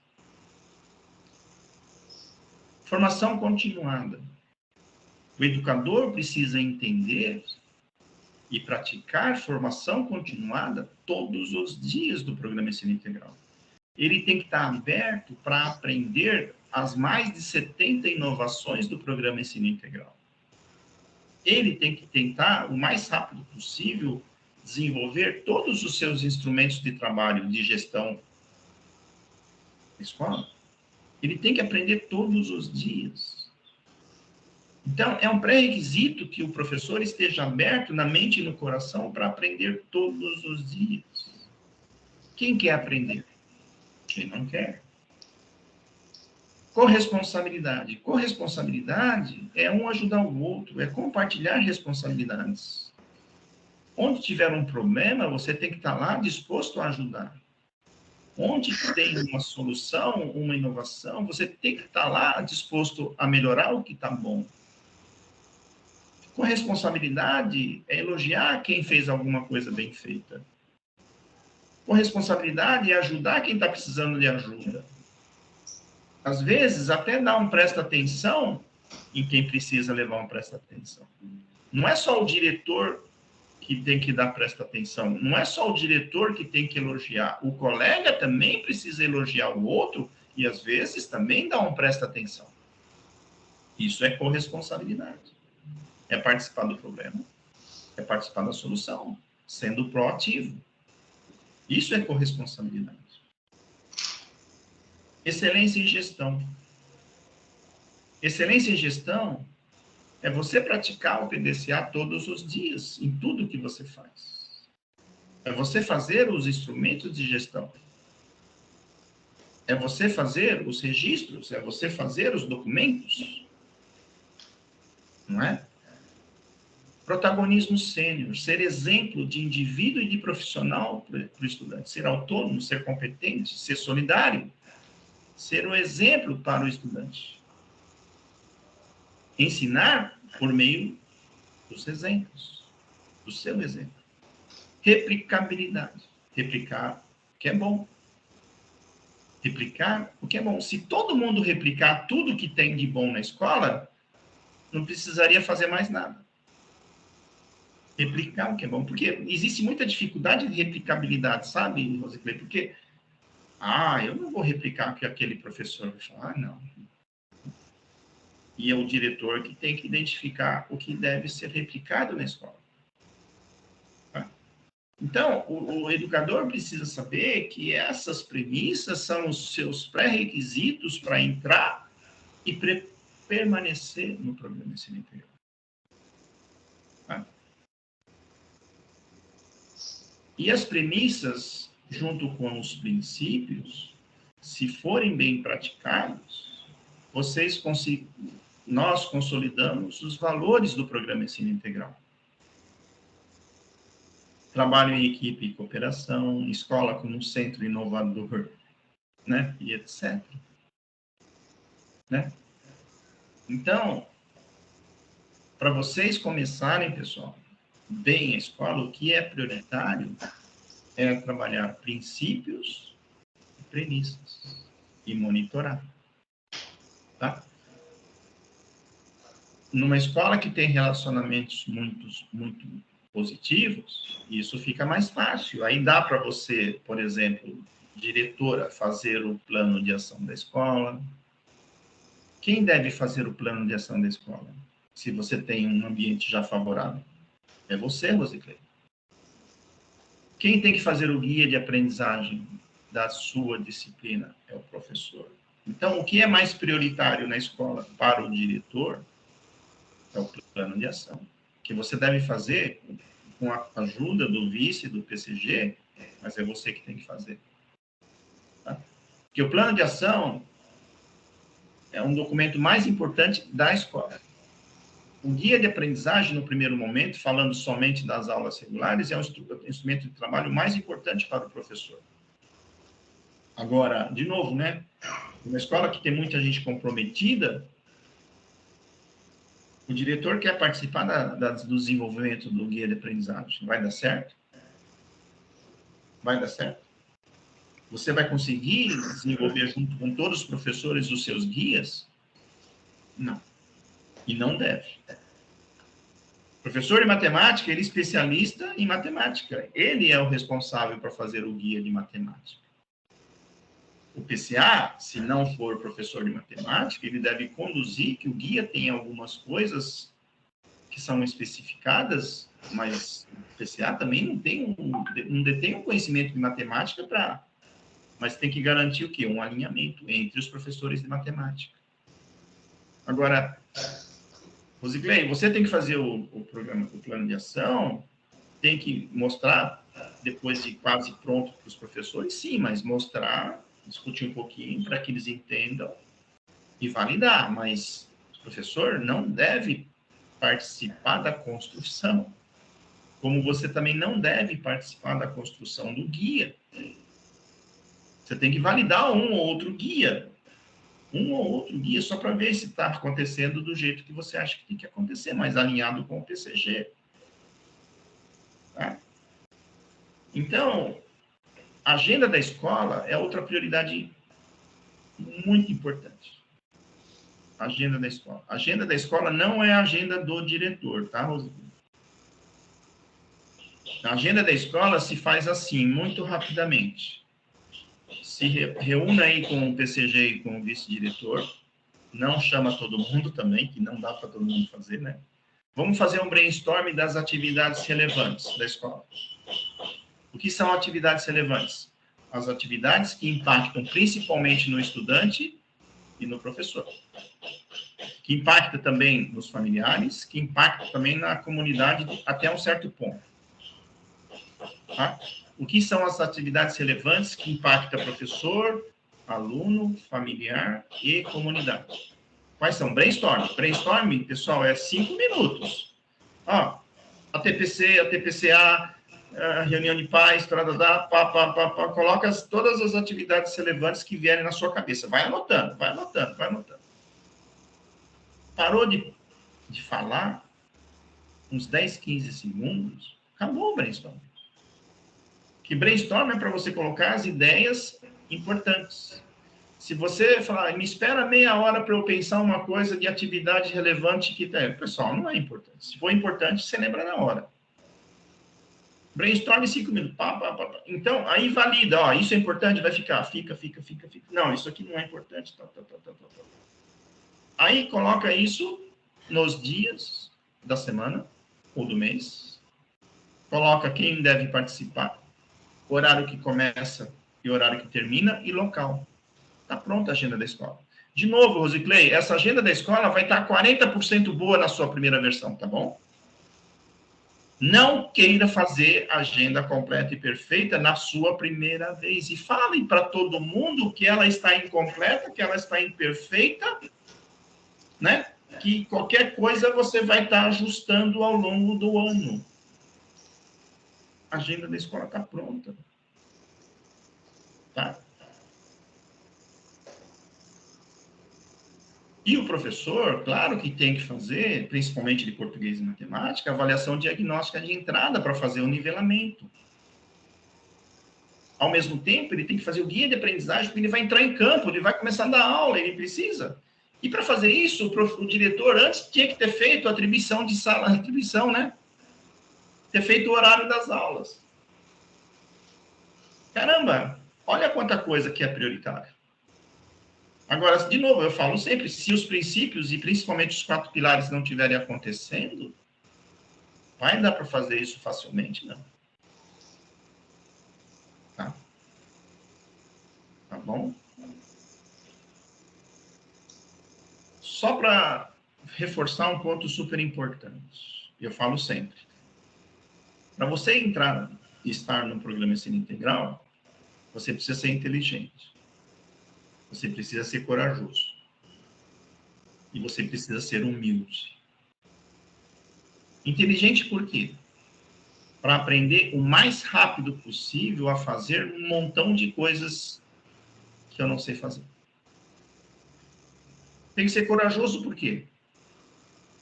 Formação continuada. O educador precisa entender e praticar formação continuada todos os dias do programa Ensino Integral. Ele tem que estar aberto para aprender as mais de 70 inovações do programa Ensino Integral. Ele tem que tentar, o mais rápido possível, desenvolver todos os seus instrumentos de trabalho, de gestão da escola. Ele tem que aprender todos os dias. Então, é um pré-requisito que o professor esteja aberto na mente e no coração para aprender todos os dias. Quem quer aprender? Quem não quer. Corresponsabilidade. Corresponsabilidade é um ajudar o outro, é compartilhar responsabilidades. Onde tiver um problema, você tem que estar lá disposto a ajudar. Onde tem uma solução, uma inovação, você tem que estar lá disposto a melhorar o que está bom. Corresponsabilidade é elogiar quem fez alguma coisa bem feita. Corresponsabilidade é ajudar quem está precisando de ajuda. Às vezes, até dar um presta atenção em quem precisa levar um presta atenção. Não é só o diretor que tem que dar presta atenção. Não é só o diretor que tem que elogiar. O colega também precisa elogiar o outro e, às vezes, também dar um presta atenção. Isso é corresponsabilidade. É participar do problema, é participar da solução, sendo proativo. Isso é corresponsabilidade. Excelência em gestão. Excelência em gestão é você praticar o PDCA todos os dias, em tudo que você faz. É você fazer os instrumentos de gestão. É você fazer os registros, é você fazer os documentos. Não é? Protagonismo sênior, ser exemplo de indivíduo e de profissional para o estudante, ser autônomo, ser competente, ser solidário, ser um exemplo para o estudante. Ensinar por meio dos exemplos, do seu exemplo. Replicabilidade, replicar o que é bom. Replicar o que é bom. Se todo mundo replicar tudo que tem de bom na escola, não precisaria fazer mais nada. Replicar o que é bom, porque existe muita dificuldade de replicabilidade, sabe, Rosiclei? Porque, eu não vou replicar o que aquele professor vai falar, não. E é o diretor que tem que identificar o que deve ser replicado na escola. Tá? Então, o educador precisa saber que essas premissas são os seus pré-requisitos para entrar e permanecer no programa Ensino Integral. Tá? E as premissas, junto com os princípios, se forem bem praticados, nós consolidamos os valores do programa Ensino Integral. Trabalho em equipe e cooperação, escola como um centro inovador, né? E etc. Né? Então, para vocês começarem, pessoal, bem a escola, o que é prioritário é trabalhar princípios e premissas e monitorar. Tá? Numa escola que tem relacionamentos muito positivos, isso fica mais fácil. Aí dá para você, por exemplo, diretora, fazer o plano de ação da escola. Quem deve fazer o plano de ação da escola? Se você tem um ambiente já favorável. É você, Rosiclei. Quem tem que fazer o guia de aprendizagem da sua disciplina? É o professor. Então, o que é mais prioritário na escola para o diretor é o plano de ação, que você deve fazer com a ajuda do vice, do PCG, mas é você que tem que fazer. Tá? Porque o plano de ação é um documento mais importante da escola. O guia de aprendizagem, no primeiro momento, falando somente das aulas regulares, é um instrumento de trabalho mais importante para o professor. Agora, de novo, né? Uma escola que tem muita gente comprometida, o diretor quer participar do desenvolvimento do guia de aprendizagem. Vai dar certo? Vai dar certo? Você vai conseguir desenvolver junto com todos os professores os seus guias? Não. E não deve. Professor de matemática, ele é especialista em matemática. Ele é o responsável para fazer o guia de matemática. O PCA, se não for professor de matemática, ele deve conduzir que o guia tem algumas coisas que são especificadas, mas o PCA também não detém um conhecimento de matemática mas tem que garantir o quê? Um alinhamento entre os professores de matemática. Agora, Rosiclei, você tem que fazer o plano de ação, tem que mostrar, depois de quase pronto para os professores, sim, mas mostrar, discutir um pouquinho para que eles entendam e validar, mas o professor não deve participar da construção, como você também não deve participar da construção do guia. Você tem que validar um ou outro guia, só para ver se está acontecendo do jeito que você acha que tem que acontecer, mas alinhado com o PCG. Tá? Então, a agenda da escola é outra prioridade muito importante. A agenda da escola. A agenda da escola não é a agenda do diretor, tá, Rosana? A agenda da escola se faz assim, muito rapidamente. Se reúna aí com o PCG e com o vice-diretor. Não chama todo mundo também, que não dá para todo mundo fazer, né? Vamos fazer um brainstorm das atividades relevantes da escola. O que são atividades relevantes? As atividades que impactam principalmente no estudante e no professor. Que impacta também nos familiares, que impacta também na comunidade até um certo ponto. Tá? O que são as atividades relevantes que impactam professor, aluno, familiar e comunidade? Quais são? Brainstorm. Brainstorm, pessoal, é 5 minutos. Ó, a TPC, a TPCA, a reunião de pais, coloca todas as atividades relevantes que vierem na sua cabeça. Vai anotando, vai anotando, vai anotando. Parou de falar, uns 10, 15 segundos, acabou o brainstorm. Que brainstorm é para você colocar as ideias importantes. Se você falar, me espera meia hora para eu pensar uma coisa de atividade relevante que tem, pessoal, não é importante. Se for importante, você lembra na hora. Brainstorm 5 minutos. Então, aí valida, ó, isso é importante, vai ficar, fica. Não, isso aqui não é importante. Aí coloca isso nos dias da semana ou do mês. Coloca quem deve participar, horário que começa e horário que termina e local. Está pronta a agenda da escola. De novo, Rosiclei, essa agenda da escola vai estar 40% boa na sua primeira versão, tá bom? Não queira fazer a agenda completa e perfeita na sua primeira vez. E fale para todo mundo que ela está incompleta, que ela está imperfeita, né? Que qualquer coisa você vai estar ajustando ao longo do ano. A agenda da escola está pronta. Tá? E o professor, claro que tem que fazer, principalmente de português e matemática, avaliação diagnóstica de entrada para fazer o nivelamento. Ao mesmo tempo, ele tem que fazer o guia de aprendizagem, porque ele vai entrar em campo, ele vai começar a dar aula, ele precisa. E para fazer isso, o diretor antes tinha que ter feito a atribuição de sala, né? Ter feito o horário das aulas. Caramba, olha quanta coisa que é prioritária. Agora, de novo, eu falo sempre, se os princípios e principalmente os 4 pilares não estiverem acontecendo, vai dar para fazer isso facilmente? Não. Tá? Tá bom? Só para reforçar um ponto super importante, eu falo sempre. Para você entrar e estar no programa Ensino Integral, você precisa ser inteligente. Você precisa ser corajoso. E você precisa ser humilde. Inteligente por quê? Para aprender o mais rápido possível a fazer um montão de coisas que eu não sei fazer. Tem que ser corajoso por quê?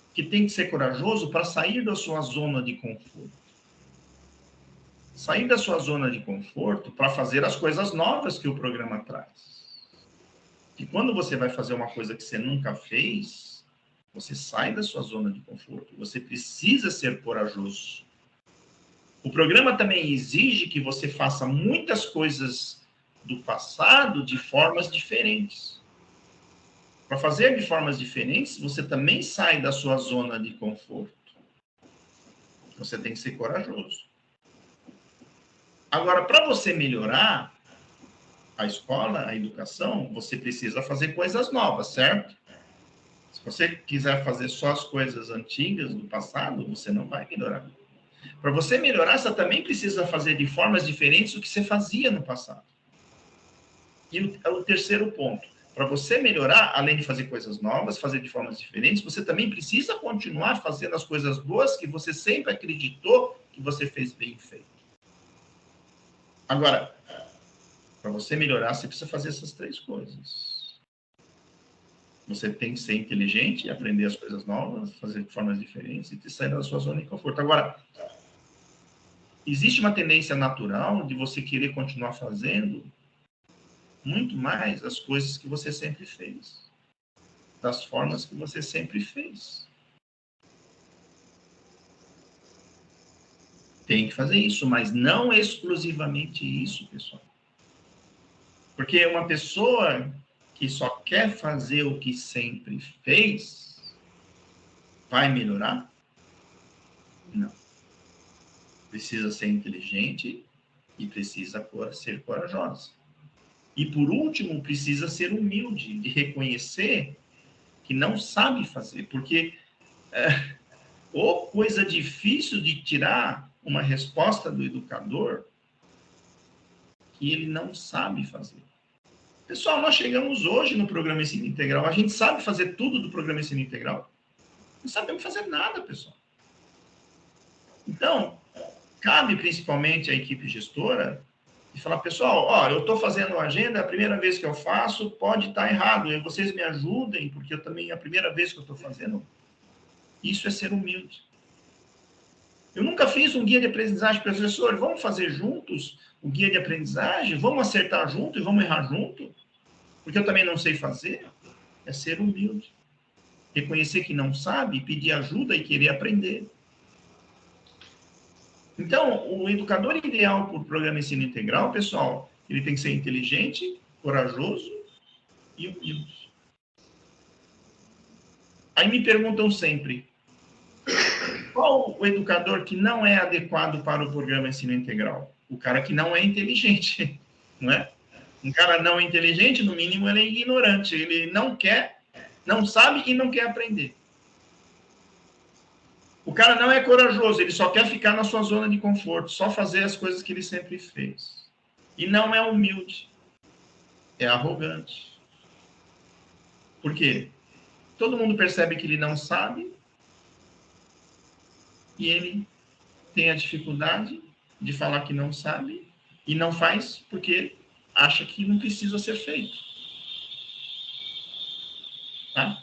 Porque tem que ser corajoso para sair da sua zona de conforto. Sair da sua zona de conforto para fazer as coisas novas que o programa traz. E quando você vai fazer uma coisa que você nunca fez, Você sai da sua zona de conforto. Você precisa ser corajoso. O programa também exige que você faça muitas coisas do passado de formas diferentes. Para fazer de formas diferentes, você também sai da sua zona de conforto. Você tem que ser corajoso. Agora, para você melhorar a escola, a educação, você precisa fazer coisas novas, certo? Se você quiser fazer só as coisas antigas do passado, você não vai melhorar. Para você melhorar, você também precisa fazer de formas diferentes do que você fazia no passado. E o terceiro ponto, para você melhorar, além de fazer coisas novas, fazer de formas diferentes, você também precisa continuar fazendo as coisas boas que você sempre acreditou que você fez bem feito. Agora, para você melhorar, você precisa fazer essas três coisas. Você tem que ser inteligente, aprender as coisas novas, fazer de formas diferentes e sair da sua zona de conforto. Agora, existe uma tendência natural de você querer continuar fazendo muito mais as coisas que você sempre fez, das formas que você sempre fez. Tem que fazer isso, mas não exclusivamente isso, pessoal. Porque uma pessoa que só quer fazer o que sempre fez, vai melhorar? Não. Precisa ser inteligente e precisa ser corajosa. E, por último, precisa ser humilde, de reconhecer que não sabe fazer, porque ou coisa difícil de tirar uma resposta do educador que ele não sabe fazer. Pessoal, nós chegamos hoje no programa Ensino Integral, a gente sabe fazer tudo do programa Ensino Integral? Não sabemos fazer nada, pessoal. Então, cabe principalmente à equipe gestora e falar, pessoal, ó, eu estou fazendo uma agenda, é a primeira vez que eu faço, pode estar errado, e vocês me ajudem, porque eu também é a primeira vez que eu estou fazendo. Isso é ser humilde. Eu nunca fiz um guia de aprendizagem, professor, vamos fazer juntos o guia de aprendizagem, vamos acertar junto e vamos errar junto, porque eu também não sei fazer. É ser humilde. Reconhecer que não sabe, pedir ajuda e querer aprender. Então, o educador ideal para o programa Ensino Integral, pessoal, ele tem que ser inteligente, corajoso e humilde. Aí me perguntam sempre, qual o educador que não é adequado para o programa Ensino Integral? O cara que não é inteligente, não é? Um cara não inteligente, no mínimo, ele é ignorante, ele não quer, não sabe e não quer aprender. O cara não é corajoso, ele só quer ficar na sua zona de conforto, só fazer as coisas que ele sempre fez. E não é humilde, é arrogante. Por quê? Todo mundo percebe que ele não sabe e ele tem a dificuldade de falar que não sabe e não faz porque acha que não precisa ser feito. Tá?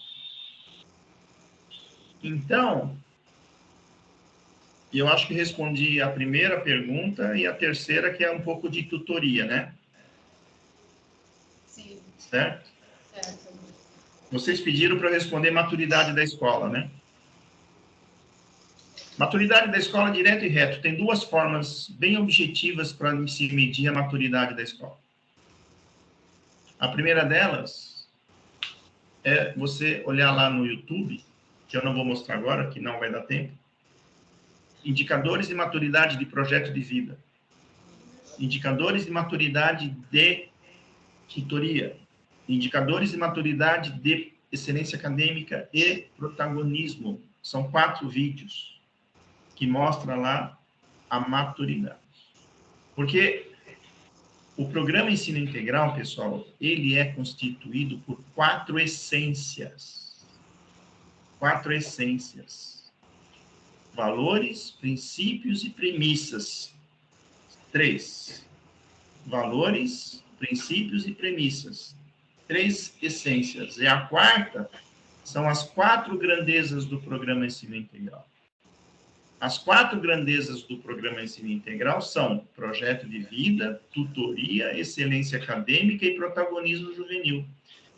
Então, eu acho que respondi a primeira pergunta e a terceira, que é um pouco de tutoria, né? Sim. Certo? Certo. Vocês pediram para eu responder maturidade da escola, né? Maturidade da escola, direto e reto. Tem duas formas bem objetivas para se medir a maturidade da escola. A primeira delas é você olhar lá no YouTube, que eu não vou mostrar agora, que não vai dar tempo. Indicadores de maturidade de projeto de vida. Indicadores de maturidade de tutoria. Indicadores de maturidade de excelência acadêmica e protagonismo. São 4 vídeos que mostram lá a maturidade. Porque o programa Ensino Integral, pessoal, ele é constituído por 4 essências. 4 essências. Valores, princípios e premissas. 3. Valores, princípios e premissas. 3 essências. E a 4ª são as 4 grandezas do programa Ensino Integral. As 4 grandezas do programa Ensino Integral são projeto de vida, tutoria, excelência acadêmica e protagonismo juvenil.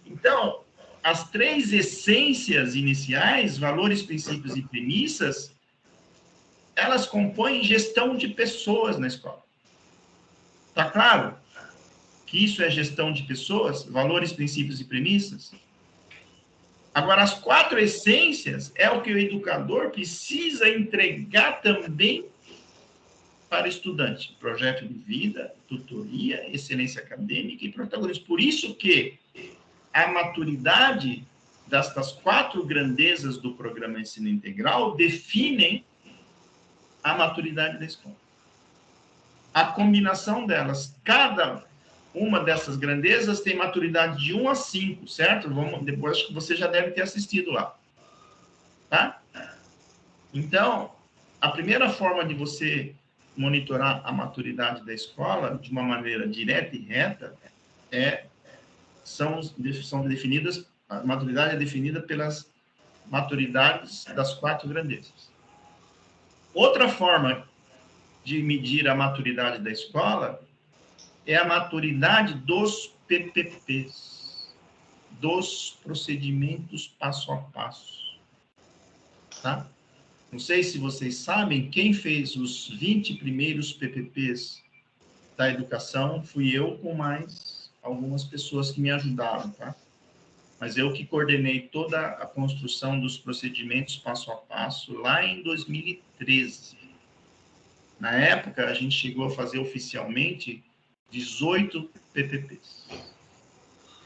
Então, as 3 essências iniciais, valores, princípios e premissas, elas compõem gestão de pessoas na escola. Tá claro que isso é gestão de pessoas, valores, princípios e premissas? Agora, as 4 essências é o que o educador precisa entregar também para o estudante. Projeto de vida, tutoria, excelência acadêmica e protagonismo. Por isso que a maturidade destas 4 grandezas do programa Ensino Integral definem a maturidade da escola. A combinação delas, cada uma dessas grandezas tem maturidade de 1 a 5, certo? Depois que você já deve ter assistido lá. Tá? Então, a primeira forma de você monitorar a maturidade da escola de uma maneira direta e reta são definidas, a maturidade é definida pelas maturidades das 4 grandezas. Outra forma de medir a maturidade da escola é a maturidade dos PPPs, dos procedimentos passo a passo. Tá? Não sei se vocês sabem, quem fez os 20 primeiros PPPs da educação fui eu, com mais algumas pessoas que me ajudaram, tá? Mas eu que coordenei toda a construção dos procedimentos passo a passo lá em 2013. Na época, a gente chegou a fazer oficialmente 18 PPPs.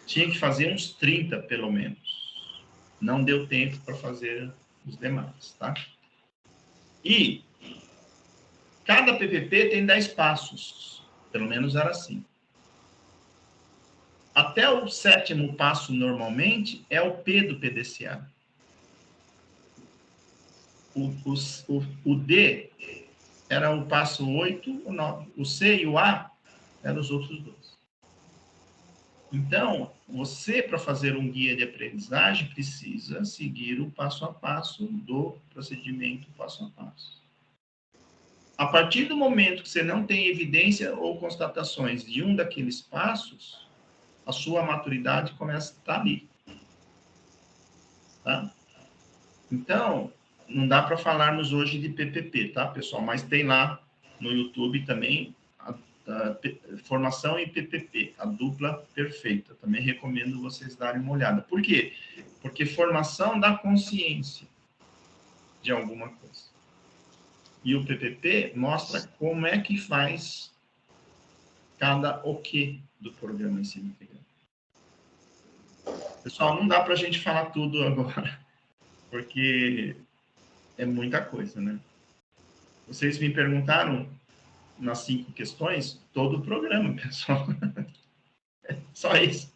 Tinha que fazer uns 30, pelo menos. Não deu tempo para fazer os demais, tá? E cada PPP tem 10 passos. Pelo menos era assim. Até o 7º passo, normalmente, é o P do PDCA. O D era o passo 8, o 9. O C e o A eram os outros 2. Então, você, para fazer um guia de aprendizagem, precisa seguir o passo a passo do procedimento passo a passo. A partir do momento que você não tem evidência ou constatações de um daqueles passos, a sua maturidade começa a estar ali. Tá? Então, não dá para falarmos hoje de PPP, tá, pessoal? Mas tem lá no YouTube também a formação em PPP, a dupla perfeita. Também recomendo vocês darem uma olhada. Por quê? Porque formação dá consciência de alguma coisa. E o PPP mostra como é que faz cada o quê do programa Ensino Integral. Pessoal, não dá para a gente falar tudo agora, porque é muita coisa, né? Vocês me perguntaram nas 5 questões todo o programa, pessoal. É só isso.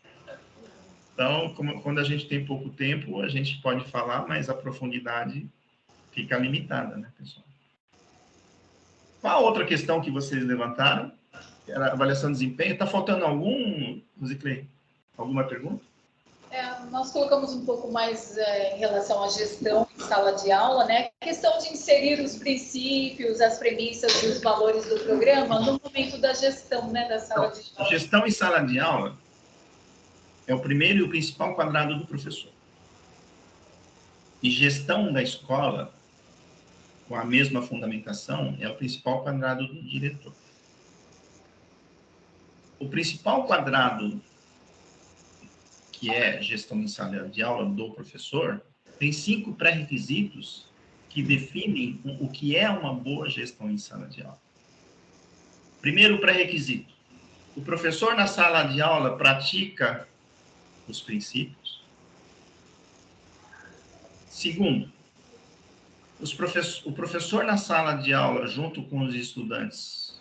Então, quando a gente tem pouco tempo, a gente pode falar, mas a profundidade fica limitada, né, pessoal? Qual a outra questão que vocês levantaram? Era avaliação de desempenho. Está faltando algum, Ziclei? Alguma pergunta? Nós colocamos um pouco mais em relação à gestão em sala de aula, né? A questão de inserir os princípios, as premissas e os valores do programa no momento da gestão, né, da sala de aula. Gestão em sala de aula é o primeiro e o principal quadrado do professor. E gestão da escola, com a mesma fundamentação, é o principal quadrado do diretor. O principal quadrado, que é gestão em sala de aula do professor, tem 5 pré-requisitos que definem o que é uma boa gestão em sala de aula. Primeiro pré-requisito: o professor na sala de aula pratica os princípios. Segundo, o professor na sala de aula, junto com os estudantes,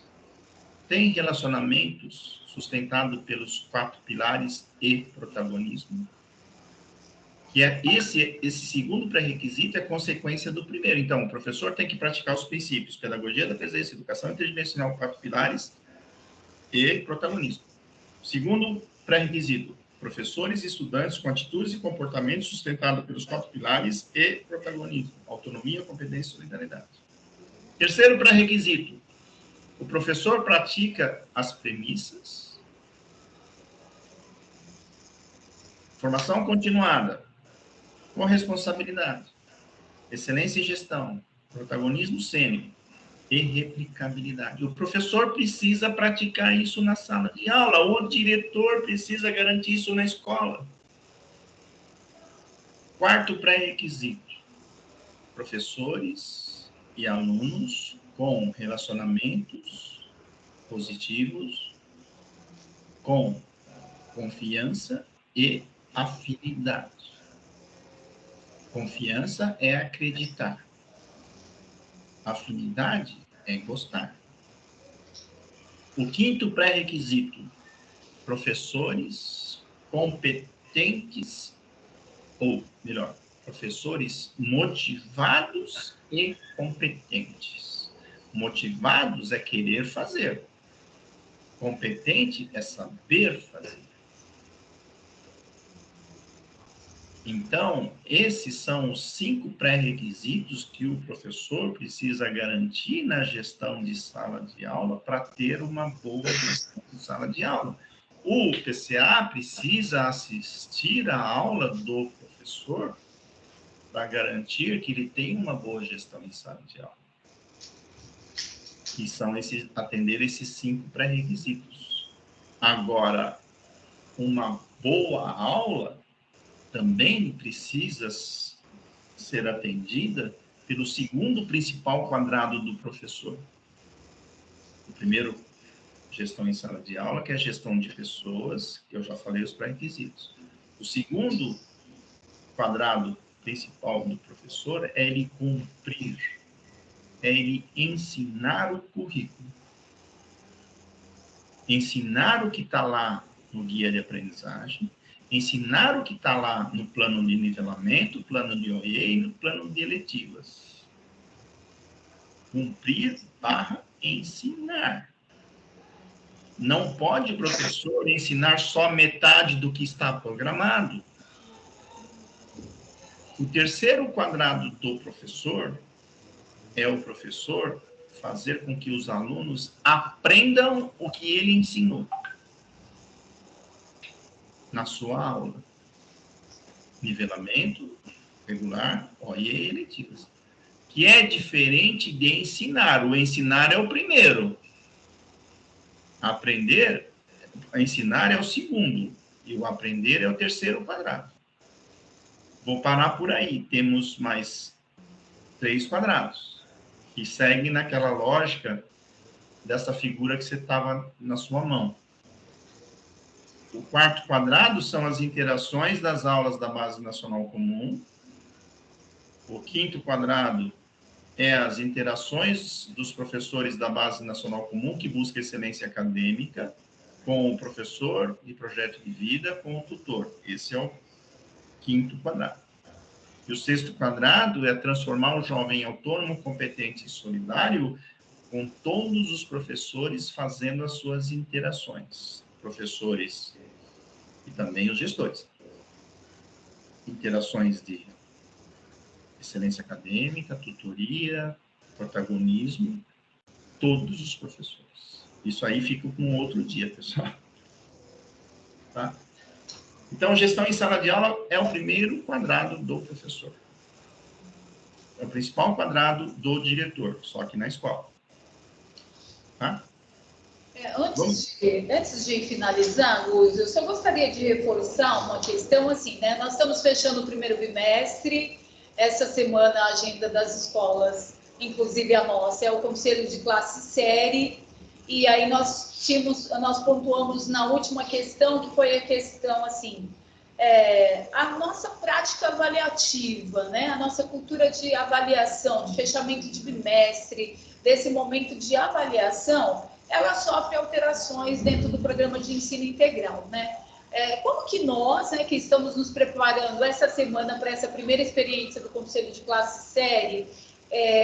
tem relacionamentos sustentado pelos 4 pilares e protagonismo. Que é esse segundo pré-requisito é consequência do primeiro. Então, o professor tem que praticar os princípios: pedagogia da presença, educação interdimensional, 4 pilares e protagonismo. Segundo pré-requisito: professores e estudantes com atitudes e comportamentos sustentados pelos 4 pilares e protagonismo: autonomia, competência e solidariedade. Terceiro pré-requisito: o professor pratica as premissas, Formação continuada, corresponsabilidade, excelência em gestão, protagonismo cênico e replicabilidade. O professor precisa praticar isso na sala de aula, o diretor precisa garantir isso na escola. Quarto pré-requisito: professores e alunos com relacionamentos positivos, com confiança e afinidade. Confiança é acreditar. Afinidade é gostar. O quinto pré-requisito: professores competentes, ou melhor, professores motivados e competentes. Motivados é querer fazer. Competente é saber fazer. Então, esses são os 5 pré-requisitos que o professor precisa garantir na gestão de sala de aula para ter uma boa gestão de sala de aula. O PCA precisa assistir à aula do professor para garantir que ele tem uma boa gestão em sala de aula. Que são atender esses 5 pré-requisitos. Agora, uma boa aula também precisa ser atendida pelo segundo principal quadrado do professor. O primeiro, gestão em sala de aula, que é a gestão de pessoas, que eu já falei os pré-requisitos. O segundo quadrado principal do professor é ele cumprir, é ele ensinar o currículo. Ensinar o que está lá no guia de aprendizagem, ensinar o que está lá no plano de nivelamento, plano de OE e no plano de eletivas. Cumprir / ensinar. Não pode o professor ensinar só metade do que está programado. O terceiro quadrado do professor é o professor fazer com que os alunos aprendam o que ele ensinou na sua aula. Nivelamento, regular, OE e eletivas. Que é diferente de ensinar. O ensinar é o primeiro. Aprender, ensinar é o segundo. E o aprender é o terceiro quadrado. Vou parar por aí. Temos mais 3 quadrados. Que seguem naquela lógica dessa figura que você estava na sua mão. O quarto quadrado são as interações das aulas da Base Nacional Comum. O quinto quadrado é as interações dos professores da Base Nacional Comum, que busca excelência acadêmica, com o professor de projeto de vida, com o tutor. Esse é o quinto quadrado. E o sexto quadrado é transformar o jovem autônomo, competente e solidário, com todos os professores fazendo as suas interações. Professores e também os gestores. Interações de excelência acadêmica, tutoria, protagonismo, todos os professores. Isso aí fica com outro dia, pessoal. Tá? Então, gestão em sala de aula é o primeiro quadrado do professor. É o principal quadrado do diretor, só que na escola. Tá? Antes de finalizar, Luz, eu só gostaria de reforçar uma questão, assim, né? Nós estamos fechando o primeiro bimestre, essa semana a agenda das escolas, inclusive a nossa, é o conselho de classe série, e aí nós pontuamos na última questão, que foi a questão, assim, a nossa prática avaliativa, né? A nossa cultura de avaliação, de fechamento de bimestre, desse momento de avaliação, ela sofre alterações dentro do programa de ensino integral, né? Como que nós, né, que estamos nos preparando essa semana para essa primeira experiência do Conselho de Classe Série,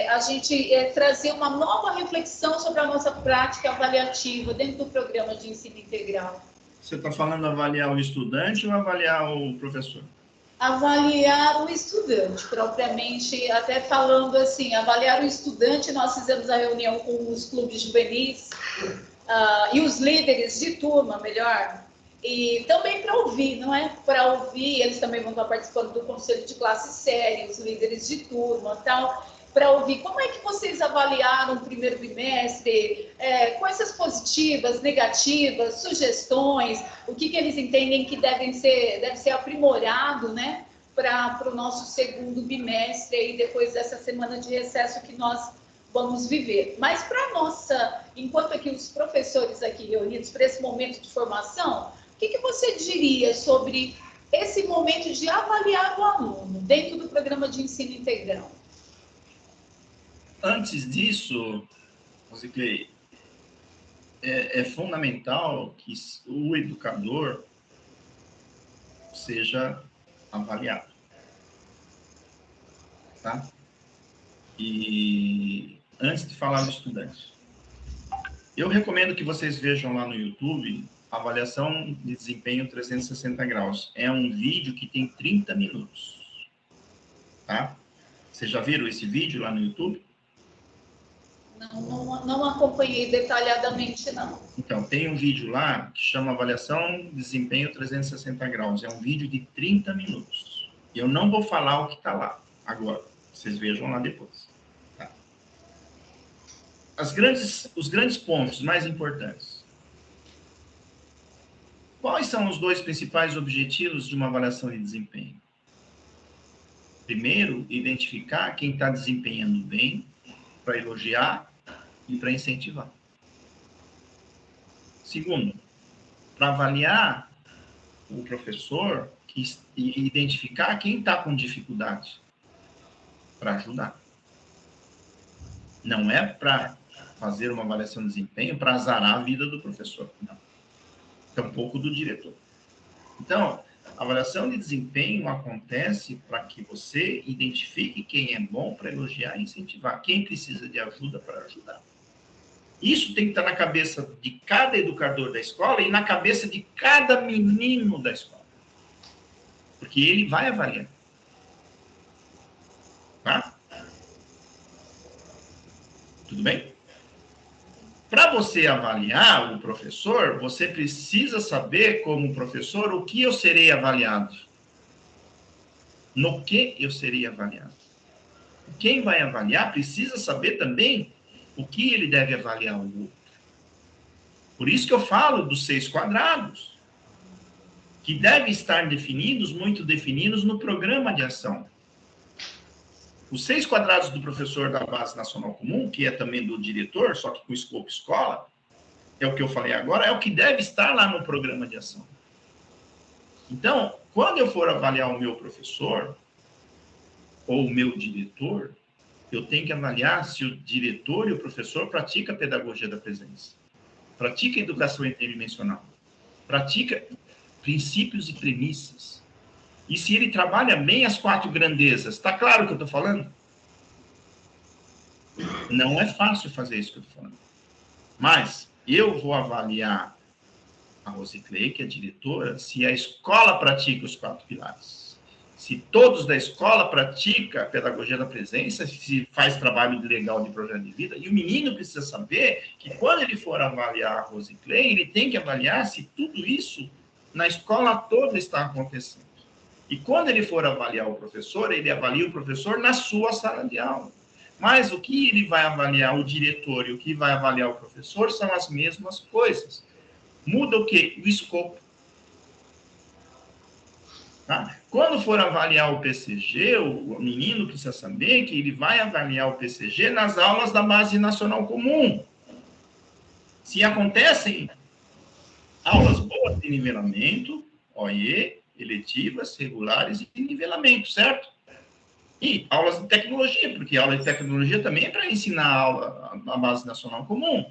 a gente trazer uma nova reflexão sobre a nossa prática avaliativa dentro do programa de ensino integral? Você está falando avaliar o estudante ou avaliar o professor? Avaliar o estudante, propriamente, até falando assim, avaliar o estudante, nós fizemos a reunião com os clubes juvenis e os líderes de turma, melhor, E também para ouvir, não é? Para ouvir, eles também vão estar participando do conselho de classe série, os líderes de turma e tal, para ouvir como é que vocês avaliaram o primeiro bimestre, coisas positivas, negativas, sugestões, o que eles entendem que deve ser aprimorado, né? Para o nosso segundo bimestre, aí, depois dessa semana de recesso que nós vamos viver. Mas para nossa, enquanto aqui os professores aqui reunidos para esse momento de formação, o que você diria sobre esse momento de avaliar o aluno dentro do programa de ensino integral? Antes disso, Rosiclei, é fundamental que o educador seja avaliado, tá? E antes de falar do estudante, eu recomendo que vocês vejam lá no YouTube Avaliação de Desempenho 360 Graus. É um vídeo que tem 30 minutos, tá? Vocês já viram esse vídeo lá no YouTube? Não acompanhei detalhadamente, não. Então, tem um vídeo lá que chama Avaliação de Desempenho 360 Graus. É um vídeo de 30 minutos. Eu não vou falar o que está lá agora. Vocês vejam lá depois. Tá? Os grandes pontos mais importantes. Quais são os dois principais objetivos de uma avaliação de desempenho? Primeiro, identificar quem está desempenhando bem, para elogiar e para incentivar. Segundo, para avaliar o professor e identificar quem está com dificuldade, para ajudar. Não é para fazer uma avaliação de desempenho para azarar a vida do professor, não. Tampouco do diretor. Então, a avaliação de desempenho acontece para que você identifique quem é bom para elogiar e incentivar, quem precisa de ajuda para ajudar. Isso tem que estar na cabeça de cada educador da escola e na cabeça de cada menino da escola. Porque ele vai avaliar. Tá? Tudo bem? Para você avaliar o professor, você precisa saber, como professor, o que eu serei avaliado. No que eu serei avaliado. Quem vai avaliar precisa saber também o que ele deve avaliar o outro. Por isso que eu falo dos 6 quadrados, que devem estar muito definidos no programa de ação. Os 6 quadrados do professor da Base Nacional Comum, que é também do diretor, só que com escopo escola, é o que eu falei agora, é o que deve estar lá no programa de ação. Então, quando eu for avaliar o meu professor, ou o meu diretor, eu tenho que avaliar se o diretor e o professor praticam a pedagogia da presença, pratica a educação interdimensional, pratica princípios e premissas. E se ele trabalha bem as 4 grandezas, está claro o que eu estou falando? Não é fácil fazer isso que eu estou falando. Mas eu vou avaliar a Rosiclei, que é diretora, se a escola pratica os 4 pilares. Se todos da escola praticam a pedagogia da presença, se faz trabalho legal de projeto de vida, e o menino precisa saber que quando ele for avaliar a Rosiclei, ele tem que avaliar se tudo isso na escola toda está acontecendo. E quando ele for avaliar o professor, ele avalia o professor na sua sala de aula. Mas o que ele vai avaliar o diretor e o que vai avaliar o professor são as mesmas coisas. Muda o quê? O escopo. Tá? Quando for avaliar o PCG, o menino precisa saber que ele vai avaliar o PCG nas aulas da Base Nacional Comum. Se acontecem aulas boas de nivelamento, OIE, eletivas, regulares e nivelamento, certo? E aulas de tecnologia, porque aula de tecnologia também é para ensinar a Base Nacional Comum.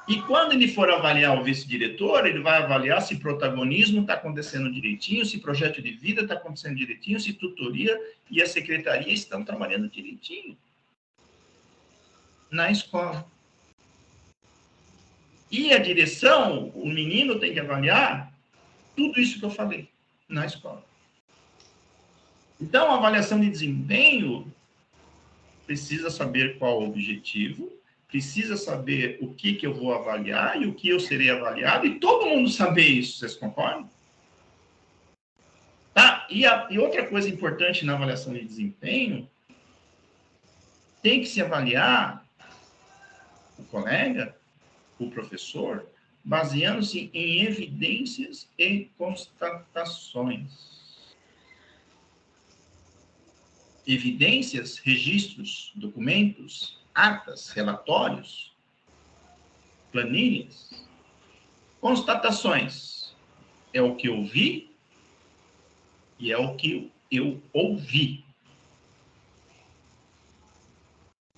E quando ele for avaliar o vice-diretor, ele vai avaliar se protagonismo está acontecendo direitinho, se projeto de vida está acontecendo direitinho, se tutoria e a secretaria estão trabalhando direitinho na escola. E a direção, o menino tem que avaliar tudo isso que eu falei na escola. Então, a avaliação de desempenho precisa saber qual o objetivo, precisa saber o que eu vou avaliar e o que eu serei avaliado, e todo mundo saber isso, vocês concordam? Tá? E outra coisa importante na avaliação de desempenho, tem que se avaliar o colega, o professor, baseando-se em evidências e constatações. Evidências, registros, documentos, atas, relatórios, planilhas. Constatações é o que eu vi e é o que eu ouvi.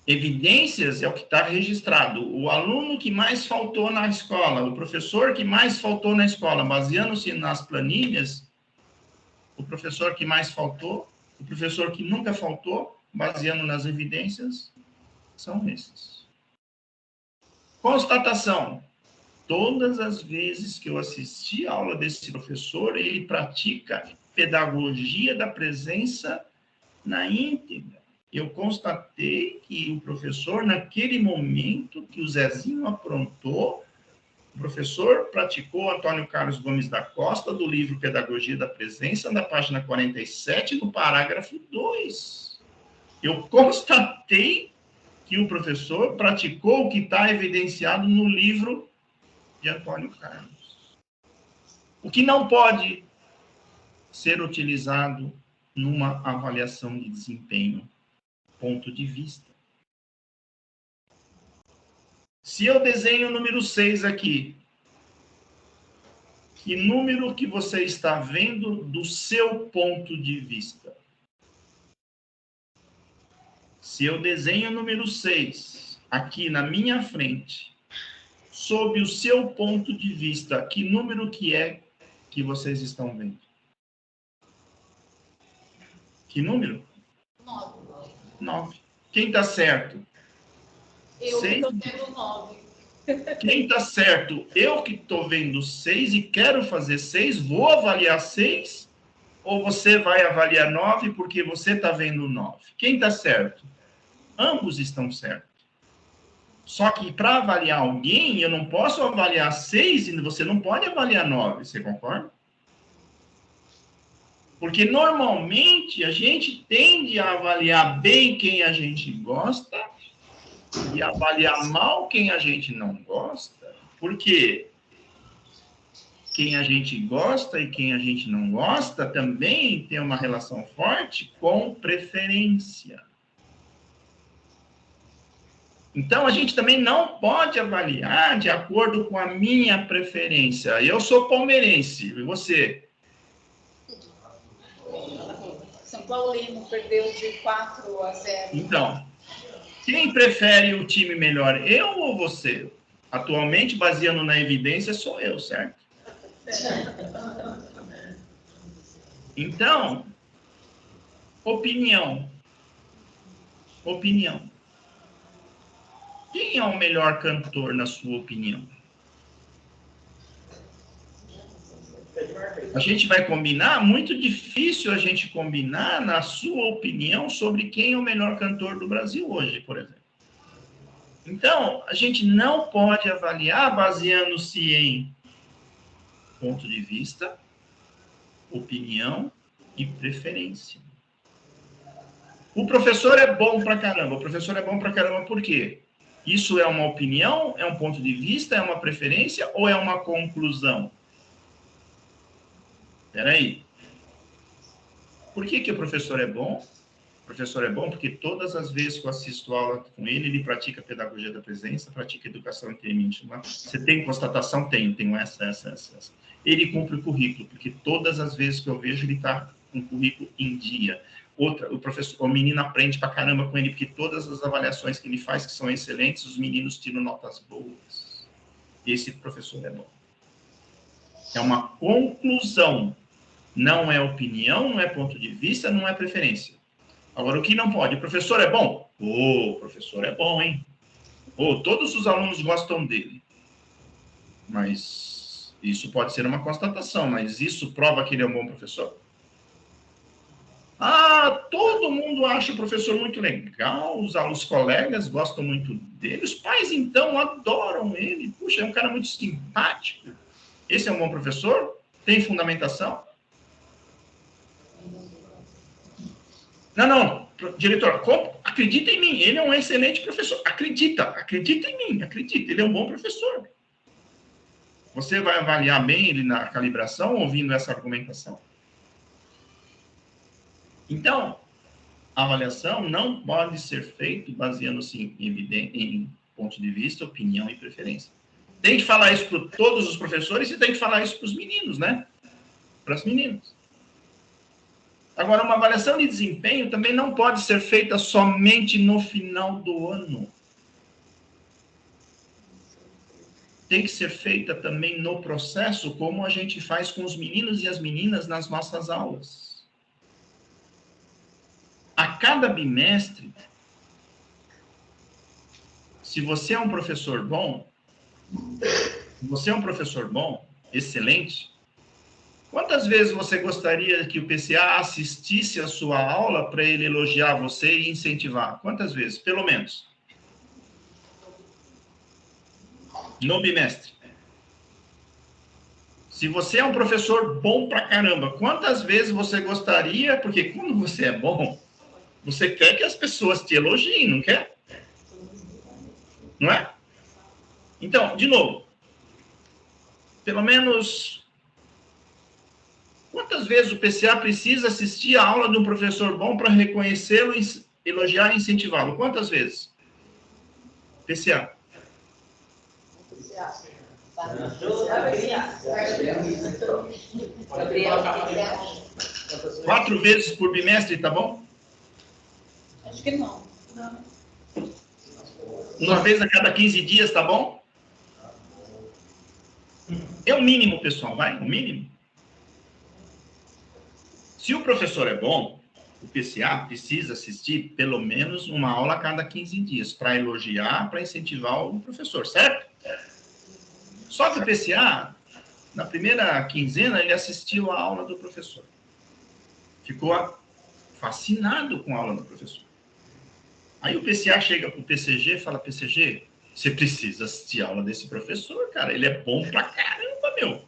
Evidências é o que está registrado. O aluno que mais faltou na escola, o professor que mais faltou na escola, baseando-se nas planilhas, o professor que mais faltou, o professor que nunca faltou, baseando nas evidências, são esses. Constatação. Todas as vezes que eu assisti a aula desse professor, ele pratica pedagogia da presença na íntegra. Eu constatei que o professor, naquele momento que o Zezinho aprontou, o professor praticou Antônio Carlos Gomes da Costa, do livro Pedagogia da Presença, na página 47, no parágrafo 2. Eu constatei que o professor praticou o que está evidenciado no livro de Antônio Carlos. O que não pode ser utilizado numa avaliação de desempenho, ponto de vista. Se eu desenho o número 6 aqui, que número que você está vendo do seu ponto de vista? Se eu desenho o número 6 aqui na minha frente, sob o seu ponto de vista, que número que é que vocês estão vendo? Que número? 9. Quem está certo? Eu 6? estou vendo 9. Quem está certo? Eu que estou vendo 6 e quero fazer 6, vou avaliar 6? Ou você vai avaliar 9 porque você está vendo 9? Quem está certo? Ambos estão certos. Só que para avaliar alguém, eu não posso avaliar 6 e você não pode avaliar 9, você concorda? Porque normalmente a gente tende a avaliar bem quem a gente gosta e avaliar mal quem a gente não gosta. Por quê? Quem a gente gosta e quem a gente não gosta também tem uma relação forte com preferência. Então, a gente também não pode avaliar de acordo com a minha preferência. Eu sou palmeirense, e você? São Paulino perdeu de 4-0. Então, quem prefere o time melhor, eu ou você? Atualmente, baseando na evidência, sou eu, certo? Então, opinião. Opinião. Quem é o melhor cantor, na sua opinião? A gente vai combinar? Muito difícil a gente combinar, na sua opinião, sobre quem é o melhor cantor do Brasil hoje, por exemplo. Então, a gente não pode avaliar baseando-se em ponto de vista, opinião e preferência. O professor é bom pra caramba. O professor é bom pra caramba por quê? Isso é uma opinião, é um ponto de vista, é uma preferência ou é uma conclusão? Espera aí. Por que o professor é bom? O professor é bom porque todas as vezes que eu assisto aula com ele, ele pratica pedagogia da presença, pratica educação interíntima. Você tem constatação? Tenho essa. Ele cumpre o currículo, porque todas as vezes que eu vejo, ele está com o currículo em dia. Outra, o menino aprende pra caramba com ele, porque todas as avaliações que ele faz, que são excelentes, os meninos tiram notas boas. Esse professor é bom. É uma conclusão. Não é opinião, não é ponto de vista, não é preferência. Agora, o que não pode? O professor é bom? O professor é bom, hein? Todos os alunos gostam dele. Mas isso pode ser uma constatação, mas isso prova que ele é um bom professor? Ah, todo mundo acha o professor muito legal, os colegas gostam muito dele, os pais, então, adoram ele. Puxa, é um cara muito simpático. Esse é um bom professor? Tem fundamentação? Não, diretor, acredita em mim, ele é um excelente professor. Acredita em mim, acredita, ele é um bom professor. Você vai avaliar bem ele na calibração, ouvindo essa argumentação? Então, a avaliação não pode ser feita baseando-se em ponto de vista, opinião e preferência. Tem que falar isso para todos os professores e tem que falar isso para os meninos, né? Para as meninas. Agora, uma avaliação de desempenho também não pode ser feita somente no final do ano. Tem que ser feita também no processo, como a gente faz com os meninos e as meninas nas nossas aulas. A cada bimestre, se você é um professor bom, excelente, quantas vezes você gostaria que o PCA assistisse a sua aula para ele elogiar você e incentivar? Quantas vezes? Pelo menos. No bimestre. Se você é um professor bom pra caramba, quantas vezes você gostaria, porque quando você é bom, você quer que as pessoas te elogiem, não quer? Não é? Então, de novo, pelo menos, quantas vezes o PCA precisa assistir a aula de um professor bom para reconhecê-lo, elogiar e incentivá-lo? Quantas vezes? PCA. 4 vezes por bimestre, tá bom? Acho que não. Uma vez a cada 15 dias, tá bom? É o mínimo, pessoal, vai? O mínimo. Se o professor é bom, o PCA precisa assistir pelo menos uma aula a cada 15 dias para elogiar, para incentivar o professor, certo? Só que o PCA, na primeira quinzena, ele assistiu a aula do professor. Ficou fascinado com a aula do professor. Aí o PCA chega para o PCG e fala, PCG, você precisa assistir a aula desse professor, cara. Ele é bom pra caramba, meu.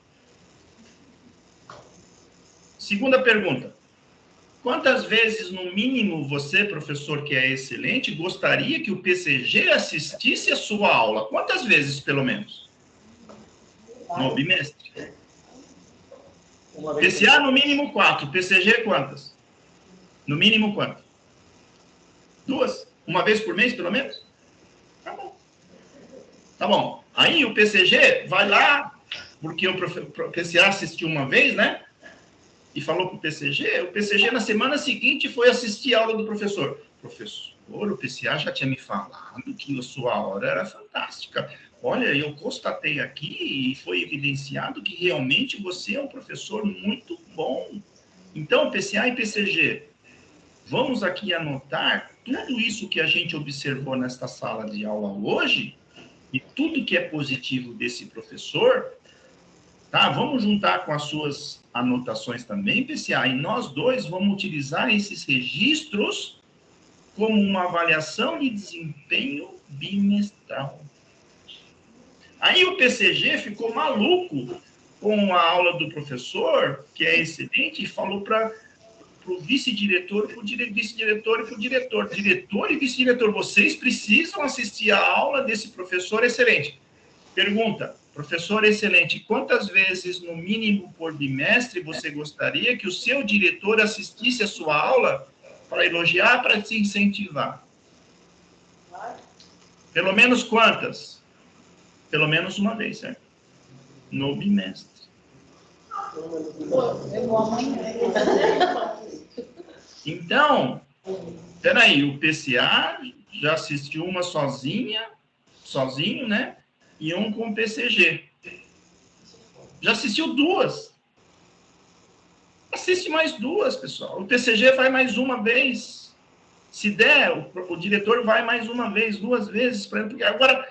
Segunda pergunta. Quantas vezes, no mínimo, você, professor que é excelente, gostaria que o PCG assistisse a sua aula? Quantas vezes, pelo menos? No bimestre. PCA, no mínimo, 4. PCG, quantas? No mínimo, quanto? 2? Uma vez por mês, pelo menos? Tá bom. Tá bom. Aí o PCG vai lá, porque o PCA assistiu uma vez, né? E falou para o PCG na semana seguinte foi assistir a aula do professor. Professor, o PCA já tinha me falado que a sua aula era fantástica. Olha, eu constatei aqui e foi evidenciado que realmente você é um professor muito bom. Então, PCA e PCG, vamos aqui anotar tudo isso que a gente observou nesta sala de aula hoje e tudo que é positivo desse professor, tá? Vamos juntar com as suas anotações também, PCA, e nós dois vamos utilizar esses registros como uma avaliação de desempenho bimestral. Aí o PCG ficou maluco com a aula do professor, que é excelente, e falou para o vice-diretor, para o vice-diretor e para o diretor. Diretor e vice-diretor, vocês precisam assistir a aula desse professor excelente. Pergunta, professor excelente, quantas vezes, no mínimo por bimestre, você gostaria que o seu diretor assistisse a sua aula para elogiar, para te incentivar? Pelo menos quantas? Pelo menos uma vez, certo? No bimestre. Então, peraí, o PCA já assistiu uma sozinho, né? E um com o PCG. Já assistiu 2. Assiste mais 2, pessoal. O PCG vai mais uma vez. Se der, o diretor vai mais uma vez, 2 vezes. Porque agora,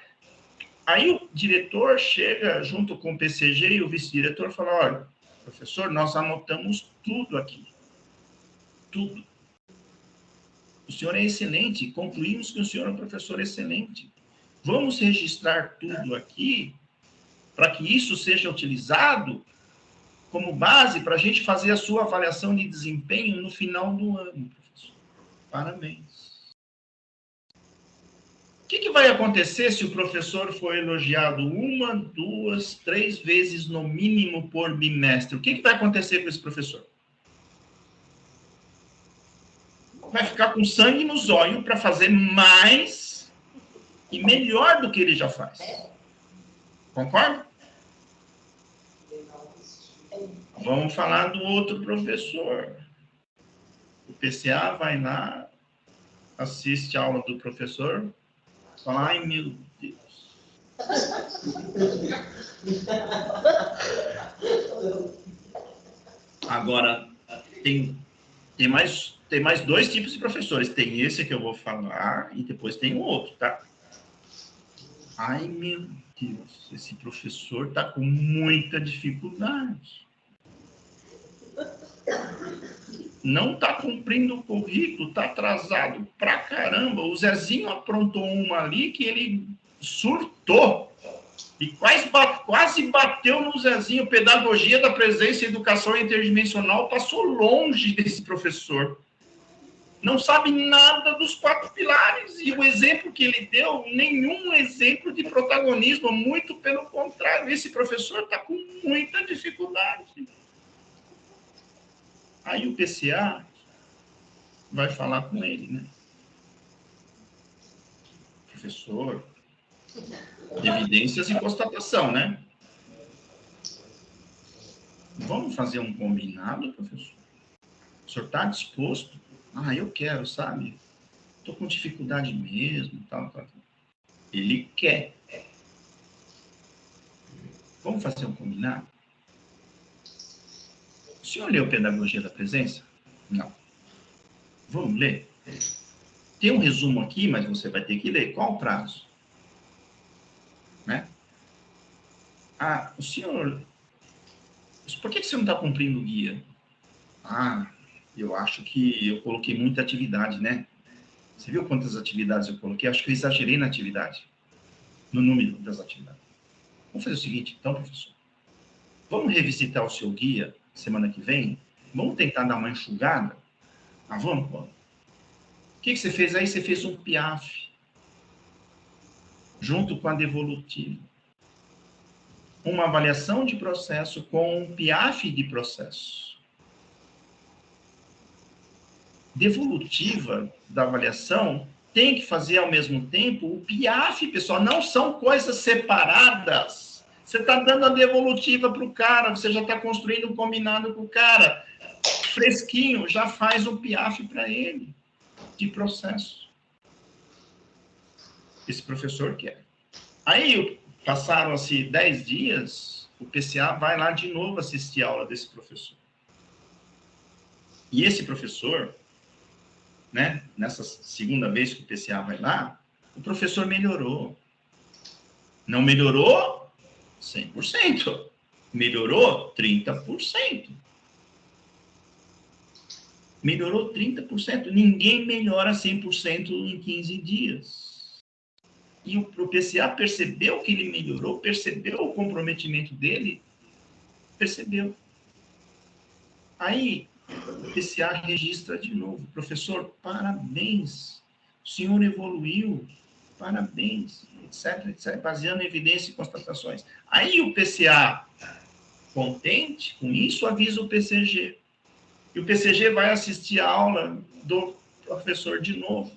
aí o diretor chega junto com o PCG e o vice-diretor fala, olha, professor, nós anotamos tudo aqui. tudo. O senhor é excelente, concluímos que o senhor é um professor excelente. Vamos registrar tudo aqui para que isso seja utilizado como base para a gente fazer a sua avaliação de desempenho no final do ano, professor. Parabéns. O que vai acontecer se o professor for elogiado 1, 2, 3 vezes no mínimo por bimestre? O que vai acontecer com esse professor? Vai ficar com sangue nos olhos para fazer mais e melhor do que ele já faz. Concorda? Vamos falar do outro professor. O PCA vai lá, assiste a aula do professor, fala, ai meu Deus. Agora, tem mais 2 tipos de professores. Tem esse que eu vou falar e depois tem o outro, tá? Ai meu Deus, esse professor tá com muita dificuldade. Não está cumprindo o currículo, está atrasado pra caramba. O Zezinho aprontou uma ali que ele surtou. E quase bateu no Zezinho. Pedagogia da presença e educação interdimensional passou longe desse professor. Não sabe nada dos 4 pilares. E o exemplo que ele deu, nenhum exemplo de protagonismo. Muito pelo contrário, esse professor está com muita dificuldade. Aí o PCA vai falar com ele, né? Professor, evidências e constatação, né? Vamos fazer um combinado, professor? O senhor está disposto? Ah, eu quero, sabe? Estou com dificuldade mesmo, tal. Ele quer. Vamos fazer um combinado? O senhor leu Pedagogia da Presença? Não. Vamos ler? Tem um resumo aqui, mas você vai ter que ler. Qual o prazo? Né? Ah, o senhor... Por que você não está cumprindo o guia? Ah, eu acho que eu coloquei muita atividade, né? Você viu quantas atividades eu coloquei? Acho que eu exagerei na atividade. No número das atividades. Vamos fazer o seguinte, então, professor. Vamos revisitar o seu guia semana que vem? Vamos tentar dar uma enxugada? Ah, vamos, pô. O que você fez aí? Você fez um PIAF. Junto com a devolutiva. Uma avaliação de processo com um PIAF de processo. Devolutiva da avaliação tem que fazer ao mesmo tempo o PIAF, pessoal. Não são coisas separadas. Você está dando a devolutiva para o cara, você já está construindo um combinado com o cara. Fresquinho, já faz um PIAF para ele, de processo. Esse professor quer. Aí, passaram-se 10 dias, o PCA vai lá de novo assistir a aula desse professor. E esse professor, né, nessa segunda vez que o PCA vai lá, o professor melhorou. Não melhorou 100%. Melhorou 30%. Melhorou 30%. Ninguém melhora 100% em 15 dias. E o PCA percebeu que ele melhorou, percebeu o comprometimento dele, percebeu. Aí, o PCA registra de novo. Professor, parabéns. O senhor evoluiu. Parabéns, etc, etc, baseando em evidências e constatações. Aí o PCA, contente com isso, avisa o PCG. E o PCG vai assistir a aula do professor de novo.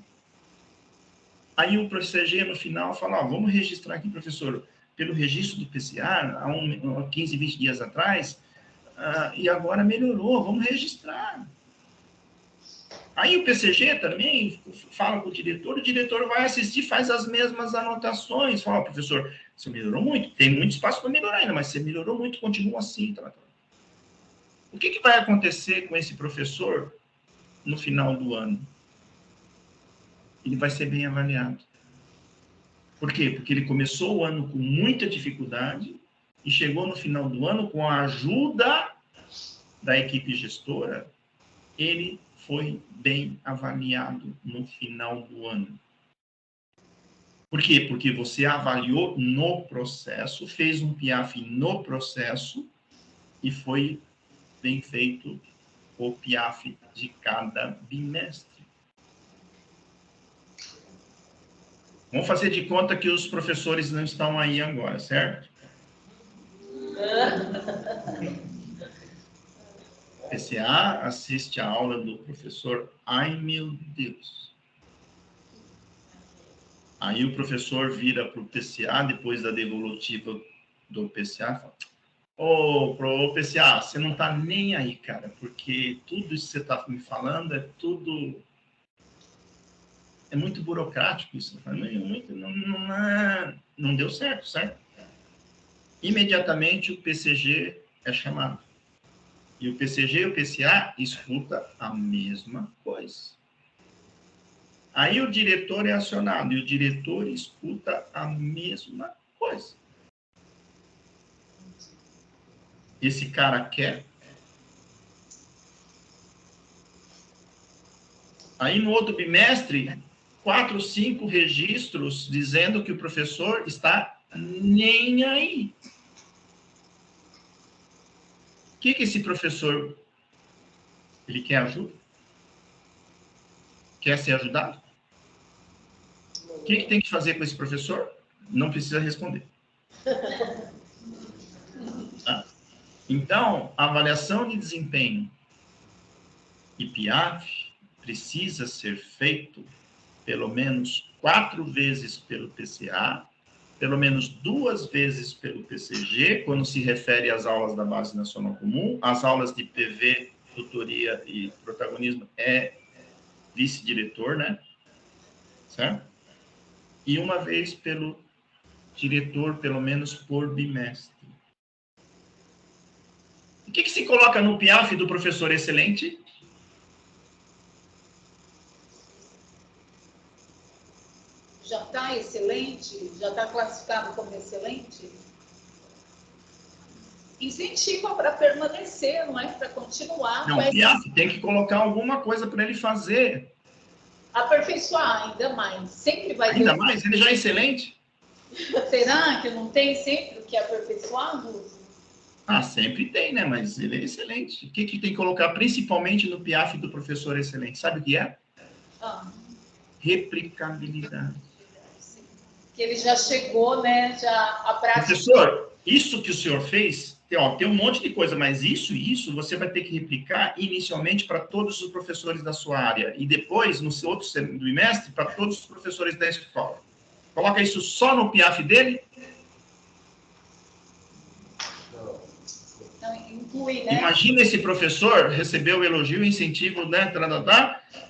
Aí o PCG, no final, fala, vamos registrar aqui, professor, pelo registro do PCA, há 15, 20 dias atrás, e agora melhorou, vamos registrar. Aí o PCG também fala com o diretor vai assistir, faz as mesmas anotações, fala, professor, você melhorou muito, tem muito espaço para melhorar ainda, mas você melhorou muito, continua assim. Tá. O que vai acontecer com esse professor no final do ano? Ele vai ser bem avaliado. Por quê? Porque ele começou o ano com muita dificuldade e chegou no final do ano com a ajuda da equipe gestora ele foi bem avaliado no final do ano. Por quê? Porque você avaliou no processo, fez um PIAF no processo e foi bem feito o PIAF de cada bimestre. Vamos fazer de conta que os professores não estão aí agora, certo? PCA assiste a aula do professor. Ai, meu Deus. Aí o professor vira para o PCA, depois da devolutiva do PCA, e fala: ô, PCA, você não está nem aí, cara, porque tudo isso que você está me falando é tudo... É muito burocrático isso. Não deu certo, certo? Imediatamente o PCG é chamado. E o PCG e o PCA escuta a mesma coisa. Aí o diretor é acionado e o diretor escuta a mesma coisa. Esse cara quer. Aí no outro bimestre, 4, 5 registros dizendo que o professor está nem aí. O que esse professor, ele quer ajuda? Quer ser ajudado? O que tem que fazer com esse professor? Não precisa responder. Tá? Então, a avaliação de desempenho e PIAF precisa ser feito pelo menos 4 vezes pelo PCA, pelo menos 2 vezes pelo PCG, quando se refere às aulas da Base Nacional Comum. As aulas de PV, tutoria e protagonismo é vice-diretor, né? Certo? E 1 vez pelo diretor, pelo menos por bimestre. O que se coloca no PIAF do professor excelente? Já está excelente? Já está classificado como excelente? Incentiva para permanecer, não é? Para continuar. Não, o PIAF tem que colocar alguma coisa para ele fazer. Aperfeiçoar ainda mais. Sempre vai ainda mais? Ele já é excelente? Será que não tem sempre o que aperfeiçoar, Lúcio? Ah, sempre tem, né? Mas ele é excelente. O que tem que colocar principalmente no PIAF do professor excelente? Sabe o que é? Replicabilidade. Que ele já chegou, né? Já a prática... Professor, isso que o senhor fez, tem um monte de coisa, mas isso você vai ter que replicar inicialmente para todos os professores da sua área e depois, no seu outro bimestre, para todos os professores da escola. Coloca isso só no PIAF dele. Não, inclui, né? Imagina esse professor receber o elogio, o incentivo, né?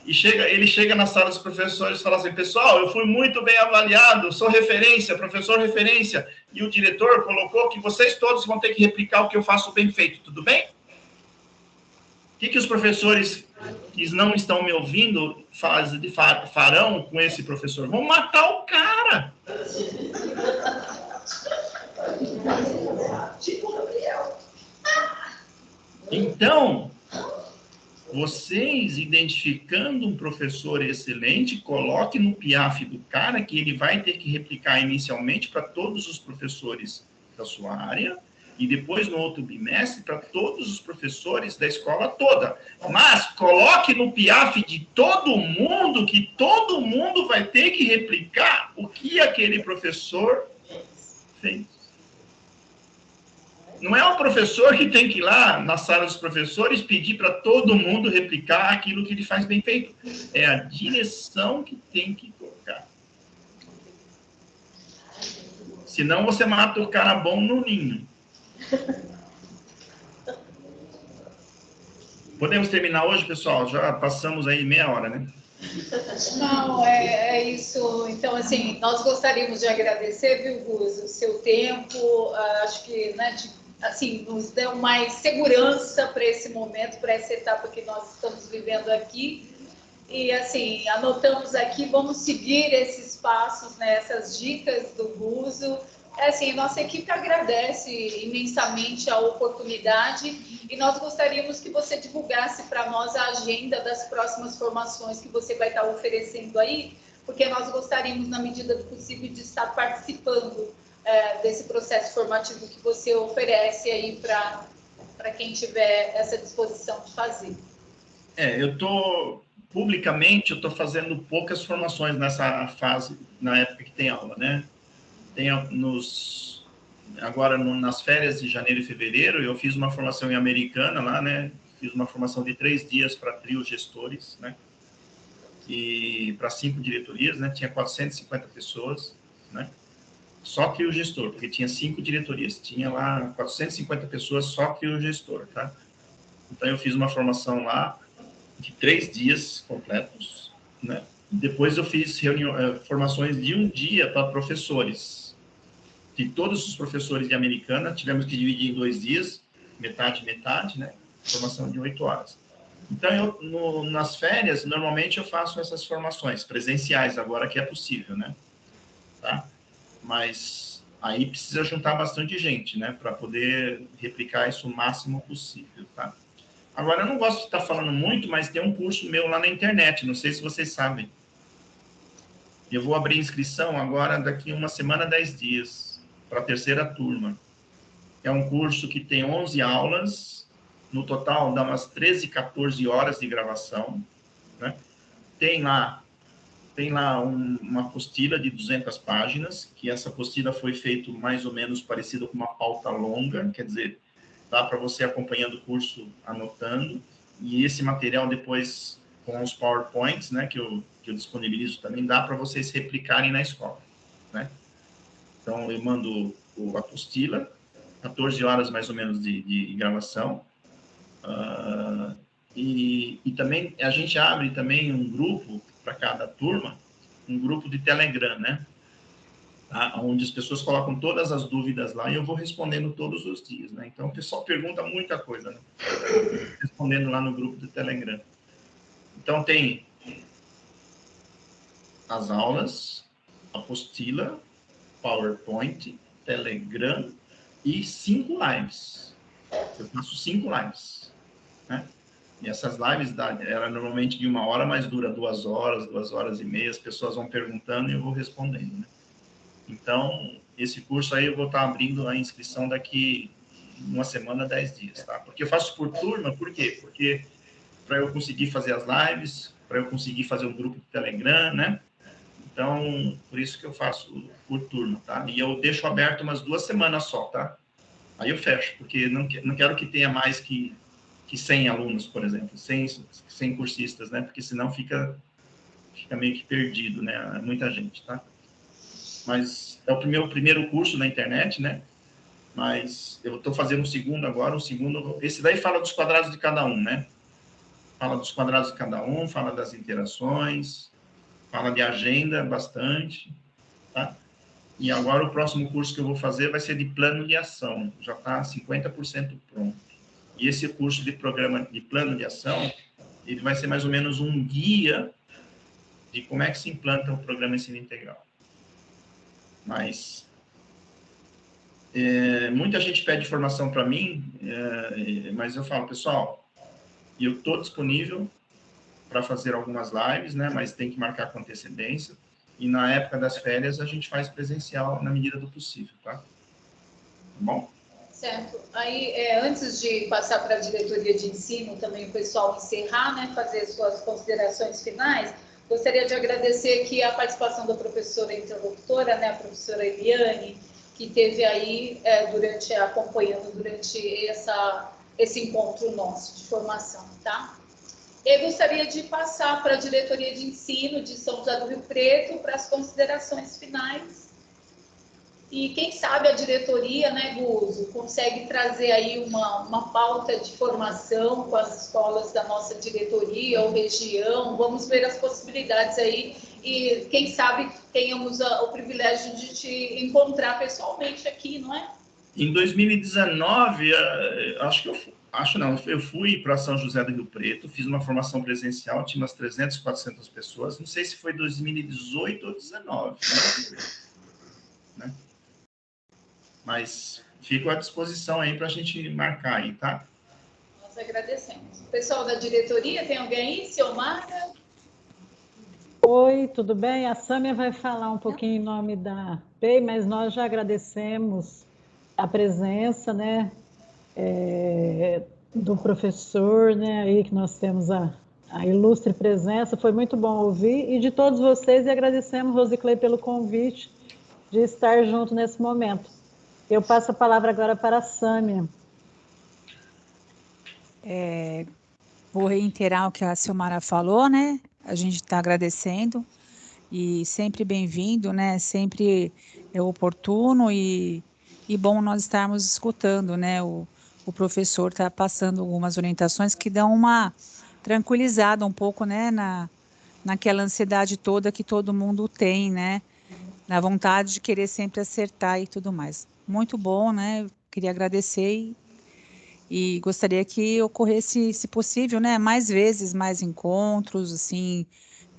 E ele chega na sala dos professores e fala assim: pessoal, eu fui muito bem avaliado, sou referência, professor referência, e o diretor colocou que vocês todos vão ter que replicar o que eu faço bem feito, tudo bem? O que os professores que não estão me ouvindo farão com esse professor? Vão matar o cara! Então, vocês identificando um professor excelente, coloque no PIAF do cara que ele vai ter que replicar inicialmente para todos os professores da sua área e depois no outro bimestre para todos os professores da escola toda. Mas coloque no PIAF de todo mundo que todo mundo vai ter que replicar o que aquele professor fez. Não é o professor que tem que ir lá na sala dos professores pedir para todo mundo replicar aquilo que ele faz bem feito. É a direção que tem que colocar. Senão você mata o cara bom no ninho. Podemos terminar hoje, pessoal? Já passamos aí meia hora, né? Não, é isso. Então, assim, nós gostaríamos de agradecer, viu, Gus, o seu tempo. Acho que, né, assim, nos deu mais segurança para esse momento, para essa etapa que nós estamos vivendo aqui. E, assim, anotamos aqui, vamos seguir esses passos, né, essas dicas do Guzo. Assim, nossa equipe agradece imensamente a oportunidade e nós gostaríamos que você divulgasse para nós a agenda das próximas formações que você vai estar oferecendo aí, porque nós gostaríamos, na medida do possível, de estar participando desse processo formativo que você oferece aí para quem tiver essa disposição de fazer. Publicamente, eu estou fazendo poucas formações nessa fase, na época que tem aula, né? Agora, nas férias de janeiro e fevereiro, eu fiz uma formação em Americana lá, né? Fiz uma formação de 3 dias para trio gestores, né? E para 5 diretorias, né? Tinha 450 pessoas, né? Só trio gestor, porque tinha 5 diretorias. Tinha lá 450 pessoas, só trio gestor, tá? Então, eu fiz uma formação lá de 3 dias completos, né? Depois eu fiz formações de 1 dia para professores. De todos os professores de Americana, tivemos que dividir em 2 dias, metade, né? Formação de 8 horas. Então, nas férias, normalmente eu faço essas formações presenciais, agora que é possível, né? Tá? Mas aí precisa juntar bastante gente, né? Para poder replicar isso o máximo possível, tá? Agora, eu não gosto de estar falando muito, mas tem um curso meu lá na internet, não sei se vocês sabem. Eu vou abrir inscrição agora, daqui 1 semana, 10 dias, para a 3ª turma. É um curso que tem 11 aulas, no total dá umas 13, 14 horas de gravação, né? Tem lá uma apostila de 200 páginas, que essa apostila foi feita mais ou menos parecida com uma pauta longa, quer dizer, dá para você acompanhando o curso, anotando, e esse material depois, com os PowerPoints, né, que eu disponibilizo também, dá para vocês replicarem na escola, né? Então, eu mando a apostila, 14 horas mais ou menos de gravação, e também a gente abre também um grupo para cada turma, um grupo de Telegram, né? Tá? Onde as pessoas colocam todas as dúvidas lá e eu vou respondendo todos os dias, né? Então, o pessoal pergunta muita coisa, né? Respondendo lá no grupo do Telegram. Então, tem as aulas, apostila, PowerPoint, Telegram e 5 lives. Eu faço 5 lives, né? E essas lives eram normalmente de 1 hora, mas dura 2 horas, 2 horas e meia, as pessoas vão perguntando e eu vou respondendo, né? Então, esse curso aí eu vou estar abrindo a inscrição daqui 1 semana, 10 dias, tá? Porque eu faço por turma, por quê? Porque para eu conseguir fazer as lives, para eu conseguir fazer um grupo de Telegram, né? Então, por isso que eu faço por turma, tá? E eu deixo aberto umas 2 semanas só, tá? Aí eu fecho, porque não quero que tenha mais que 100 alunos, por exemplo, 100 cursistas, né? Porque senão fica meio que perdido, né? Muita gente, tá? Mas é o meu primeiro curso na internet, né? Mas eu estou fazendo o segundo agora, esse daí fala dos quadrados de cada um, né? Fala dos quadrados de cada um, fala das interações, fala de agenda bastante, tá? E agora o próximo curso que eu vou fazer vai ser de plano de ação, já está 50% pronto. E esse curso de programa de plano de ação, ele vai ser mais ou menos um guia de como é que se implanta o programa ensino integral. Mas muita gente pede informação para mim, mas eu falo, pessoal, eu estou disponível para fazer algumas lives, né? Mas tem que marcar com antecedência. E na época das férias a gente faz presencial na medida do possível, tá? Tá bom? Certo. Aí, antes de passar para a diretoria de ensino, também o pessoal encerrar, né? Fazer suas considerações finais. Gostaria de agradecer aqui a participação da professora interlocutora, né, a professora Eliane, que esteve aí acompanhando durante esse encontro nosso de formação, tá? Eu gostaria de passar para a diretoria de ensino de São José do Rio Preto para as considerações finais. E quem sabe a diretoria, né, Guzo, consegue trazer aí uma pauta de formação com as escolas da nossa diretoria ou região. Vamos ver as possibilidades aí e quem sabe tenhamos o privilégio de te encontrar pessoalmente aqui, não é? Em 2019, eu fui para São José do Rio Preto, fiz uma formação presencial, tinha umas 300, 400 pessoas, não sei se foi 2018 ou 2019, né? Mas fico à disposição aí para a gente marcar aí, tá? Nós agradecemos. Pessoal da diretoria, tem alguém aí? Ciomara? Oi, tudo bem? A Sâmia vai falar um pouquinho em nome da PEI, mas nós já agradecemos a presença, né, do professor, né, aí que nós temos a ilustre presença, foi muito bom ouvir, e de todos vocês, e agradecemos, Rosiclei, pelo convite de estar junto nesse momento. Eu passo a palavra agora para a Sâmia. Vou reiterar o que a Ciomara falou, né? A gente está agradecendo e sempre bem-vindo, né? Sempre é oportuno e bom nós estarmos escutando, né? O professor está passando algumas orientações que dão uma tranquilizada um pouco, né? Naquela ansiedade toda que todo mundo tem, né? Na vontade de querer sempre acertar e tudo mais. Muito bom, né? Queria agradecer e gostaria que ocorresse, se possível, né, mais vezes, mais encontros, assim,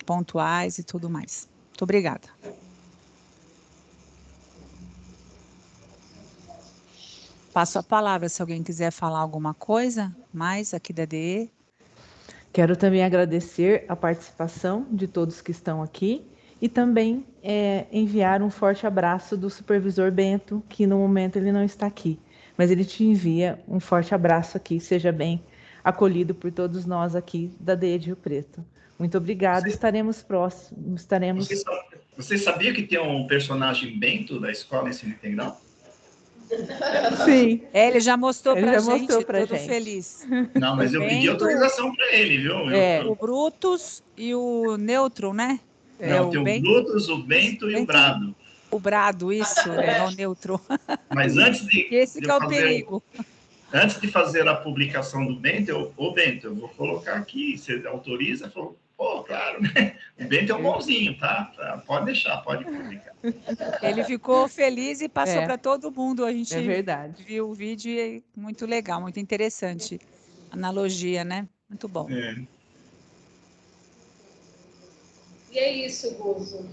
pontuais e tudo mais. Muito obrigada. Passo a palavra, se alguém quiser falar alguma coisa mais aqui da DE. Quero também agradecer a participação de todos que estão aqui e também enviar um forte abraço do supervisor Bento, que no momento ele não está aqui. Mas ele te envia um forte abraço aqui, seja bem acolhido por todos nós aqui da DE de Rio Preto. Muito obrigada, estaremos próximos, estaremos... Você sabia que tem um personagem Bento da Escola Ensino Integral? Sim. Ele já mostrou para a gente, todo gente. Feliz. Não, mas eu pedi autorização para ele, viu? O Brutus e o Neutro, né? Não, tem o Brutus, o Bento e o Brado. O Brado, isso, é o Neutro. Mas antes de... Esse que é o perigo. Antes de fazer a publicação do Bento, Bento, eu vou colocar aqui, você autoriza? Falou, pô, claro, né? O Bento é um bonzinho, tá? Pode deixar, pode publicar. Ele ficou feliz e passou para todo mundo. A gente viu o vídeo e é muito legal, muito interessante. Analogia, né? Muito bom. E é isso, Guzo.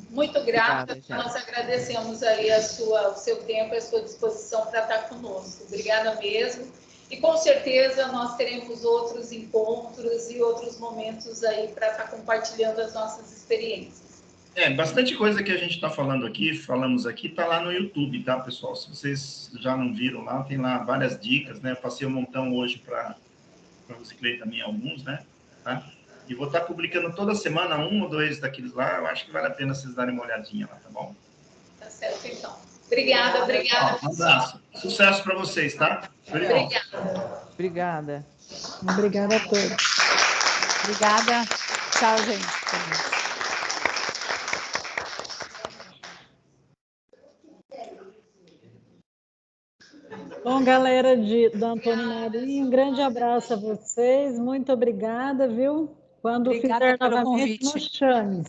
Muito grata. Obrigada, nós agradecemos aí o seu tempo e a sua disposição para estar conosco. Obrigada mesmo. E com certeza nós teremos outros encontros e outros momentos aí para estar compartilhando as nossas experiências. Bastante coisa que a gente está falamos aqui, está lá no YouTube, tá, pessoal? Se vocês já não viram lá, tem lá várias dicas, né? Eu passei um montão hoje para você ler também alguns, né? Tá? E vou estar publicando toda semana 1 ou 2 daqueles lá. Eu acho que vale a pena vocês darem uma olhadinha lá, tá bom? Tá certo, então. Obrigada. Um abraço. Sucesso para vocês, tá? Obrigada. Obrigada a todos. Obrigada. Tchau, gente. Bom, galera da Antônio Marinho, um grande abraço a vocês. Muito obrigada, viu? Quando fizer novamente, nos chame.